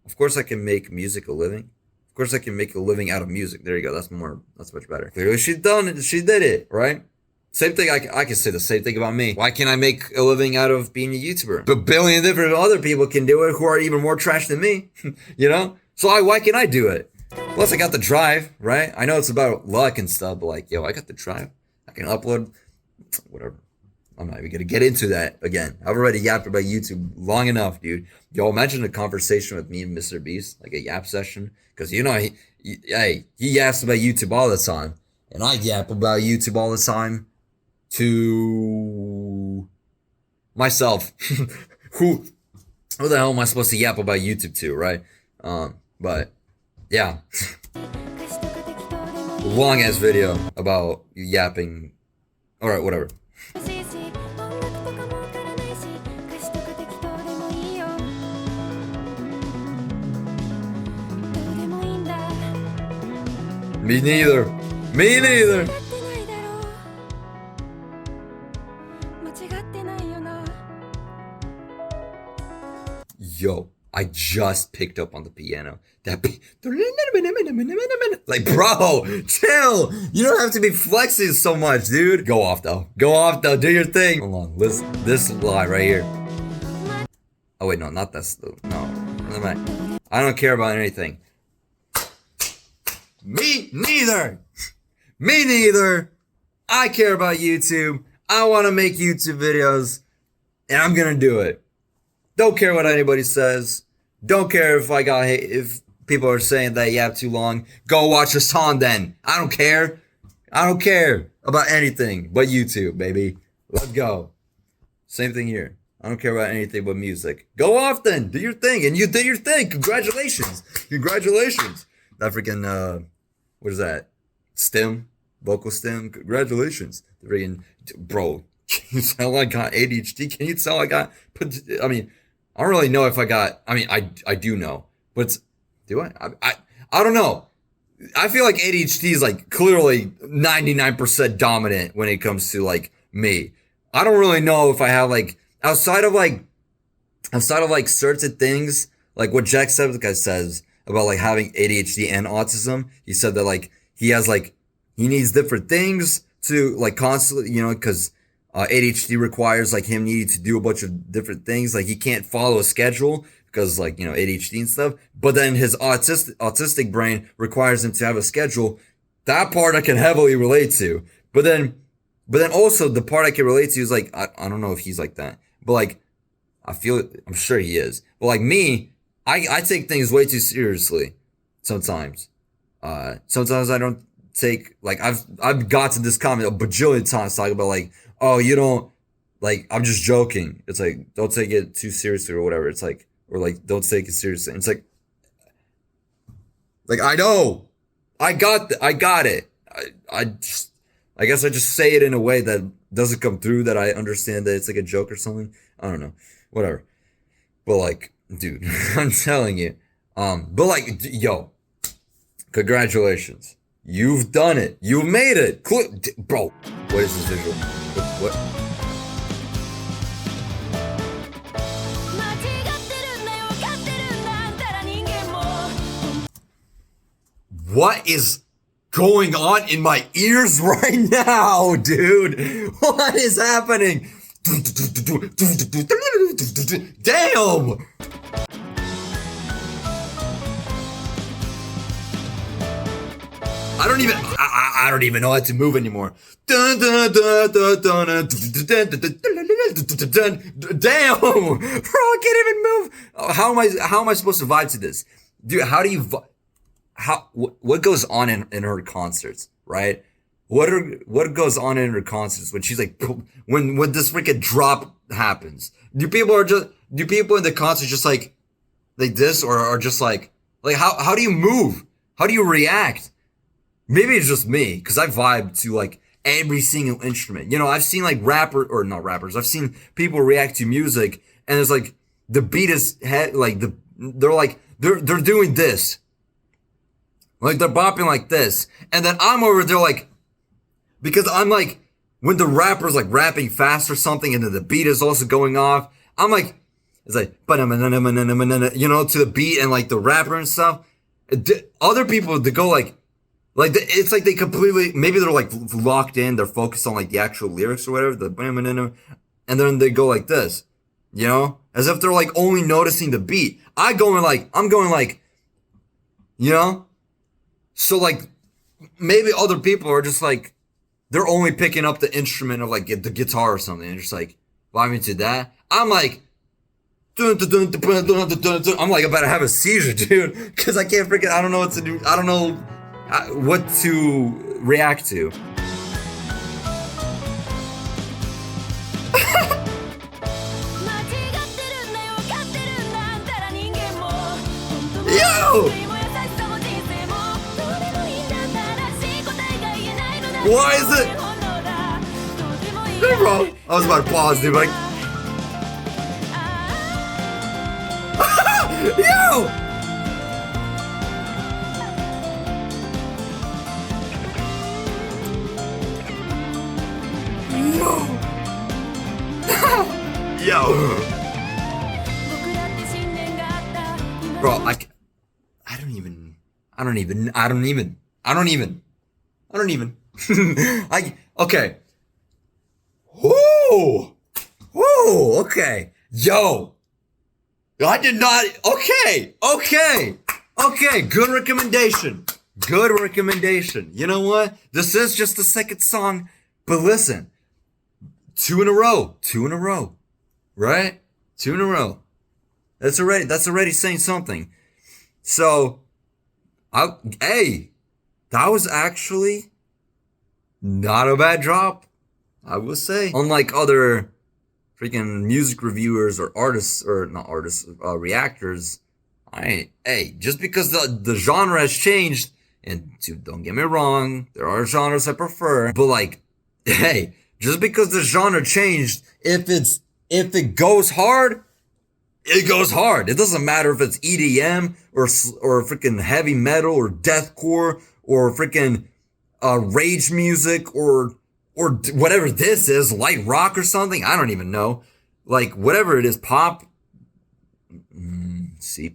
Of course I can make music a living? Of course I can make a living out of music. There you go. That's much better. Clearly she did it, right? Same thing, I can say the same thing about me. Why can't I make a living out of being a YouTuber? But a billion different other people can do it who are even more trash than me, you know? So why can't I do it? Plus I got the drive, right? I know it's about luck and stuff, but like, yo, I got the drive. I can upload, whatever. I'm not even gonna get into that again. I've already yapped about YouTube long enough, dude. Yo, imagine a conversation with me and Mr. Beast, like a yap session. Cause you know, he yaps about YouTube all the time. And I yap about YouTube all the time to myself. Who the hell am I supposed to yap about YouTube to, right? But yeah. Long ass video about yapping. Alright, whatever. Me neither. Me neither. Yo, I just picked up on the piano. Like, bro, chill. You don't have to be flexing so much, dude. Go off though. Go off though. Do your thing. Hold on. Listen, this lie right here. Oh wait, no, not this. No, I don't care about anything. Me neither. Me neither. I care about YouTube. I want to make YouTube videos, and I'm gonna do it. Don't care what anybody says. Don't care if people are saying that I yap too long. Go watch a song then. I don't care. I don't care about anything but YouTube, baby. Let's go. Same thing here. I don't care about anything but music. Go off then. Do your thing. And you did your thing. Congratulations. Congratulations. That freaking, what is that? Stem? Vocal stem? Congratulations. The freaking, bro, can you tell I got ADHD? Can you tell I got, I mean, I don't really know if I got, I mean, I do know, but do I? I don't know. I feel like ADHD is like clearly 99% dominant when it comes to like me. I don't really know if I have like, outside of like certain things, like what Jacksepticeye says about like having ADHD and autism. He said that like, he needs different things to like constantly, you know, cause ADHD requires like him needing to do a bunch of different things. Like he can't follow a schedule because like, you know, ADHD and stuff. But then his autistic brain requires him to have a schedule. That part I can heavily relate to. But then also the part I can relate to is like, I don't know if he's like that, but like, I'm sure he is. But like me, I take things way too seriously sometimes. Sometimes I don't take, like, I've got to this comment a bajillion times talking about like, oh, you don't, like, I'm just joking. It's like, don't take it too seriously or whatever. It's like, or like, don't take it seriously. And it's like, I know, I got it. I guess I just say it in a way that doesn't come through, that I understand that it's like a joke or something. I don't know, whatever. But like, dude, I'm telling you, but like, yo, congratulations. You've done it. You've made it. Bro, what is this visual? What? What is going on in my ears right now, dude? What is happening? Damn! I don't even know how to move anymore. Damn! Bro, I can't even move. How am I supposed to vibe to this? Dude, how do you what goes on in her concerts, right? What goes on in her concerts when she's like, when this freaking drop happens? Do people in the concert just like this, or are just like how do you move? How do you react? Maybe it's just me, because I vibe to like every single instrument. You know, I've seen like not rappers. I've seen people react to music, and it's like the beat is they're doing this, like they're bopping like this, and then I'm over there like, because I'm like, when the rapper's like rapping fast or something, and then the beat is also going off, I'm like, it's like, you know, to the beat and like the rapper and stuff. Other people, they go like it's like they completely, maybe they're like locked in, they're focused on like the actual lyrics or whatever, and then they go like this, you know, as if they're like only noticing the beat. I'm going like, you know, so like maybe other people are just like, they're only picking up the instrument of like the guitar or something, and just like vibing to that. I'm like, I'm like about to have a seizure, dude, because I can't freaking, I don't know what to do. I don't know what to react to. Yo! Why is it? Hey, bro, I was about to pause, dude. Like, yo! Yo. Bro, I don't even. Okay. Whoa. Okay. Yo. I did not. Okay. Good recommendation. You know what? This is just the second song, but listen. Two in a row. Right? 2 in a row. That's already saying something. So, that was actually not a bad drop, I will say. Unlike other freaking music reviewers or artists, or not artists, reactors, just because the genre has changed, and dude, don't get me wrong, there are genres I prefer, but like, hey, just because the genre changed, if it goes hard, it goes hard. It doesn't matter if it's EDM or freaking heavy metal or deathcore or freaking rage music or whatever this is, light rock or something. I don't even know. Like whatever it is, pop.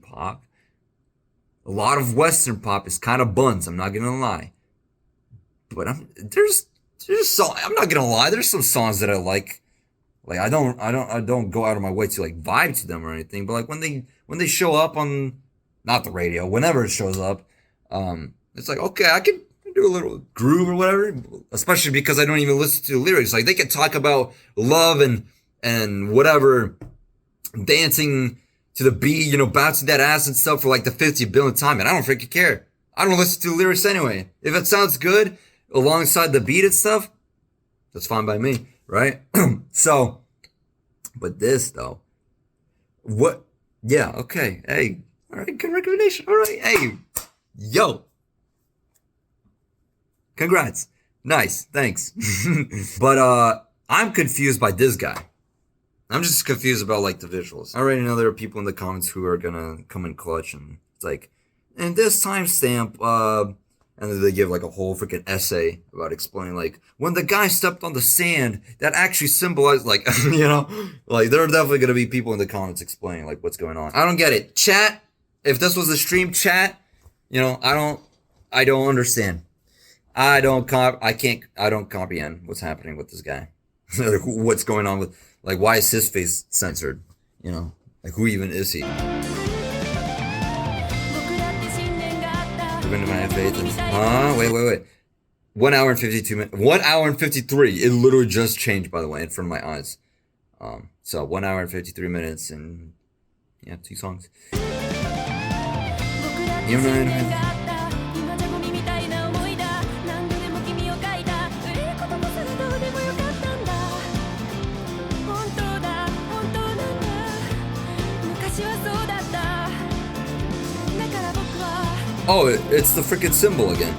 Pop. A lot of Western pop is kind of buns. I'm not gonna lie, but there's I'm not gonna lie. There's some songs that I like. Like I don't go out of my way to like vibe to them or anything, but like when they show up on, not the radio, whenever it shows up, it's like, okay, I can do a little groove or whatever, especially because I don't even listen to the lyrics. Like they can talk about love and whatever, dancing to the beat, you know, bouncing that ass and stuff for like the 50th billionth time, and I don't freaking care. I don't listen to the lyrics anyway. If it sounds good alongside the beat and stuff, that's fine by me. Right? So, but this though, what? Yeah, okay. Hey, all right, good recommendation. All right, hey, yo, congrats, nice, thanks. But I'm confused by this guy. I'm just confused about like the visuals. I already know there are people in the comments who are gonna come in clutch, and it's like, and this timestamp, and then they give like a whole freaking essay about explaining like when the guy stepped on the sand, that actually symbolized like, you know, like there are definitely going to be people in the comments explaining like what's going on. I don't get it. Chat, if this was a stream, chat, you know, I don't understand. I don't comprehend what's happening with this guy. Like, what's going on with, like, why is his face censored? You know, like, who even is he? Wait. 1 hour and 52 minutes. 1 hour and 53. It literally just changed, by the way, in front of my eyes. So 1 hour and 53 minutes and yeah, 2 songs. Oh, it's the freaking symbol again.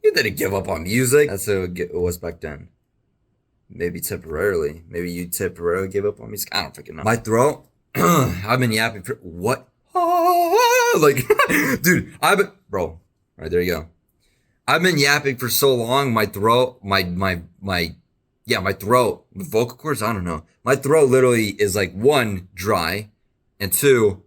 You didn't give up on music. That's how it was back then. Maybe temporarily. Maybe you temporarily gave up on music. I don't freaking know. My throat. I've been yapping for what? Like, dude, bro. All right, there you go. I've been yapping for so long. My throat, my throat, vocal cords. I don't know. My throat literally is like 1, dry, and 2,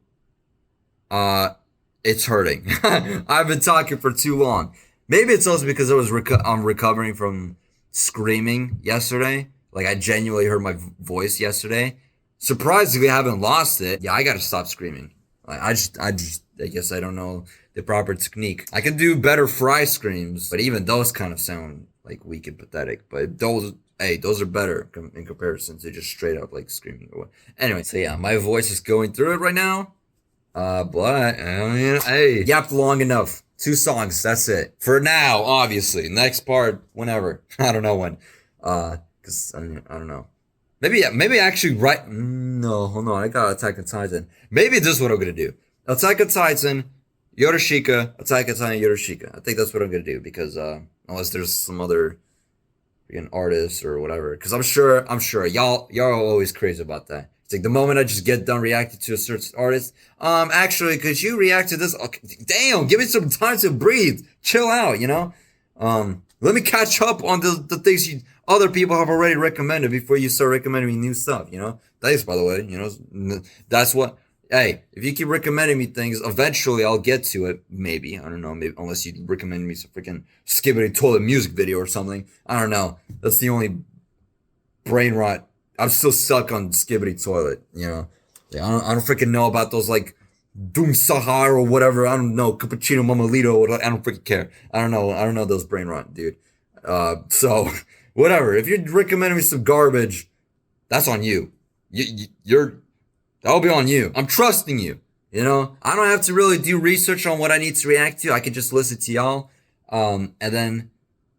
it's hurting. I've been talking for too long. Maybe it's also because I'm recovering from screaming yesterday. Like, I genuinely heard my voice yesterday. Surprisingly, I haven't lost it. Yeah, I gotta stop screaming. Like, I guess I don't know the proper technique. I can do better fry screams, but even those kind of sound like weak and pathetic. But those are better in comparison to just straight up like screaming or what. Anyway, so yeah, my voice is going through it right now. But hey, yapped long enough. 2 songs, that's it. For now, obviously. Next part, whenever. I don't know when. Cause I don't know. Maybe actually no, hold on. I got Attack on Titan. Maybe this is what I'm gonna do. Attack on Titan, Yuroshika, Attack on Titan, Yuroshika. I think that's what I'm gonna do because unless there's some other artists or whatever. Cause I'm sure y'all are always crazy about that. It's like the moment I just get done reacting to a certain artist, actually, could you react to this? Okay, damn, give me some time to breathe. Chill out, you know? Let me catch up on the things other people have already recommended before you start recommending me new stuff, you know? Thanks, by the way, you know? That's what, hey, if you keep recommending me things, eventually I'll get to it, maybe. I don't know, maybe, unless you recommend me some freaking 𝗶𝗾𝗀𝘀𝘀𝘀 music video or something. I don't know. That's the only brain rot. I'm still stuck on 𝗶𝗾𝗀𝘀𝘀𝘀, you know. Yeah, I don't freaking know about those like 𝗯𝘂𝘂𝘀𝘀𝘀𝘀 or whatever. I don't know, cappuccino mamalito. I don't freaking care. I don't know those brain rot, dude. So whatever. If you're recommending me some garbage, that's on you. That'll be on you. I'm trusting you. You know, I don't have to really do research on what I need to react to. I can just listen to y'all, and then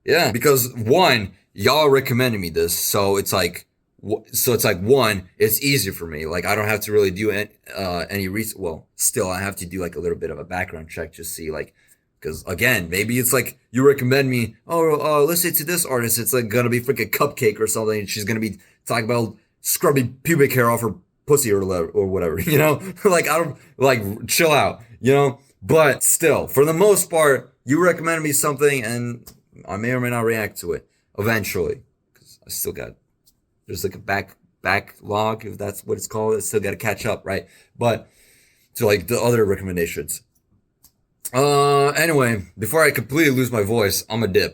yeah, because 1, y'all recommended me this, so it's like. 1, it's easier for me. Like, I don't have to really do any research. Well, still, I have to do like a little bit of a background check to see, like, because again, maybe it's like you recommend me, listen to this artist. It's like gonna be freaking Cupcake or something, and she's gonna be talking about scrubbing pubic hair off her pussy or whatever, you know? Like, I don't, like, chill out, you know? But still, for the most part, you recommend me something, and I may or may not react to it eventually, because I still got. There's like a backlog, if that's what it's called. I still got to catch up, right? But to like the other recommendations. Anyway, before I completely lose my voice, I'm a dip.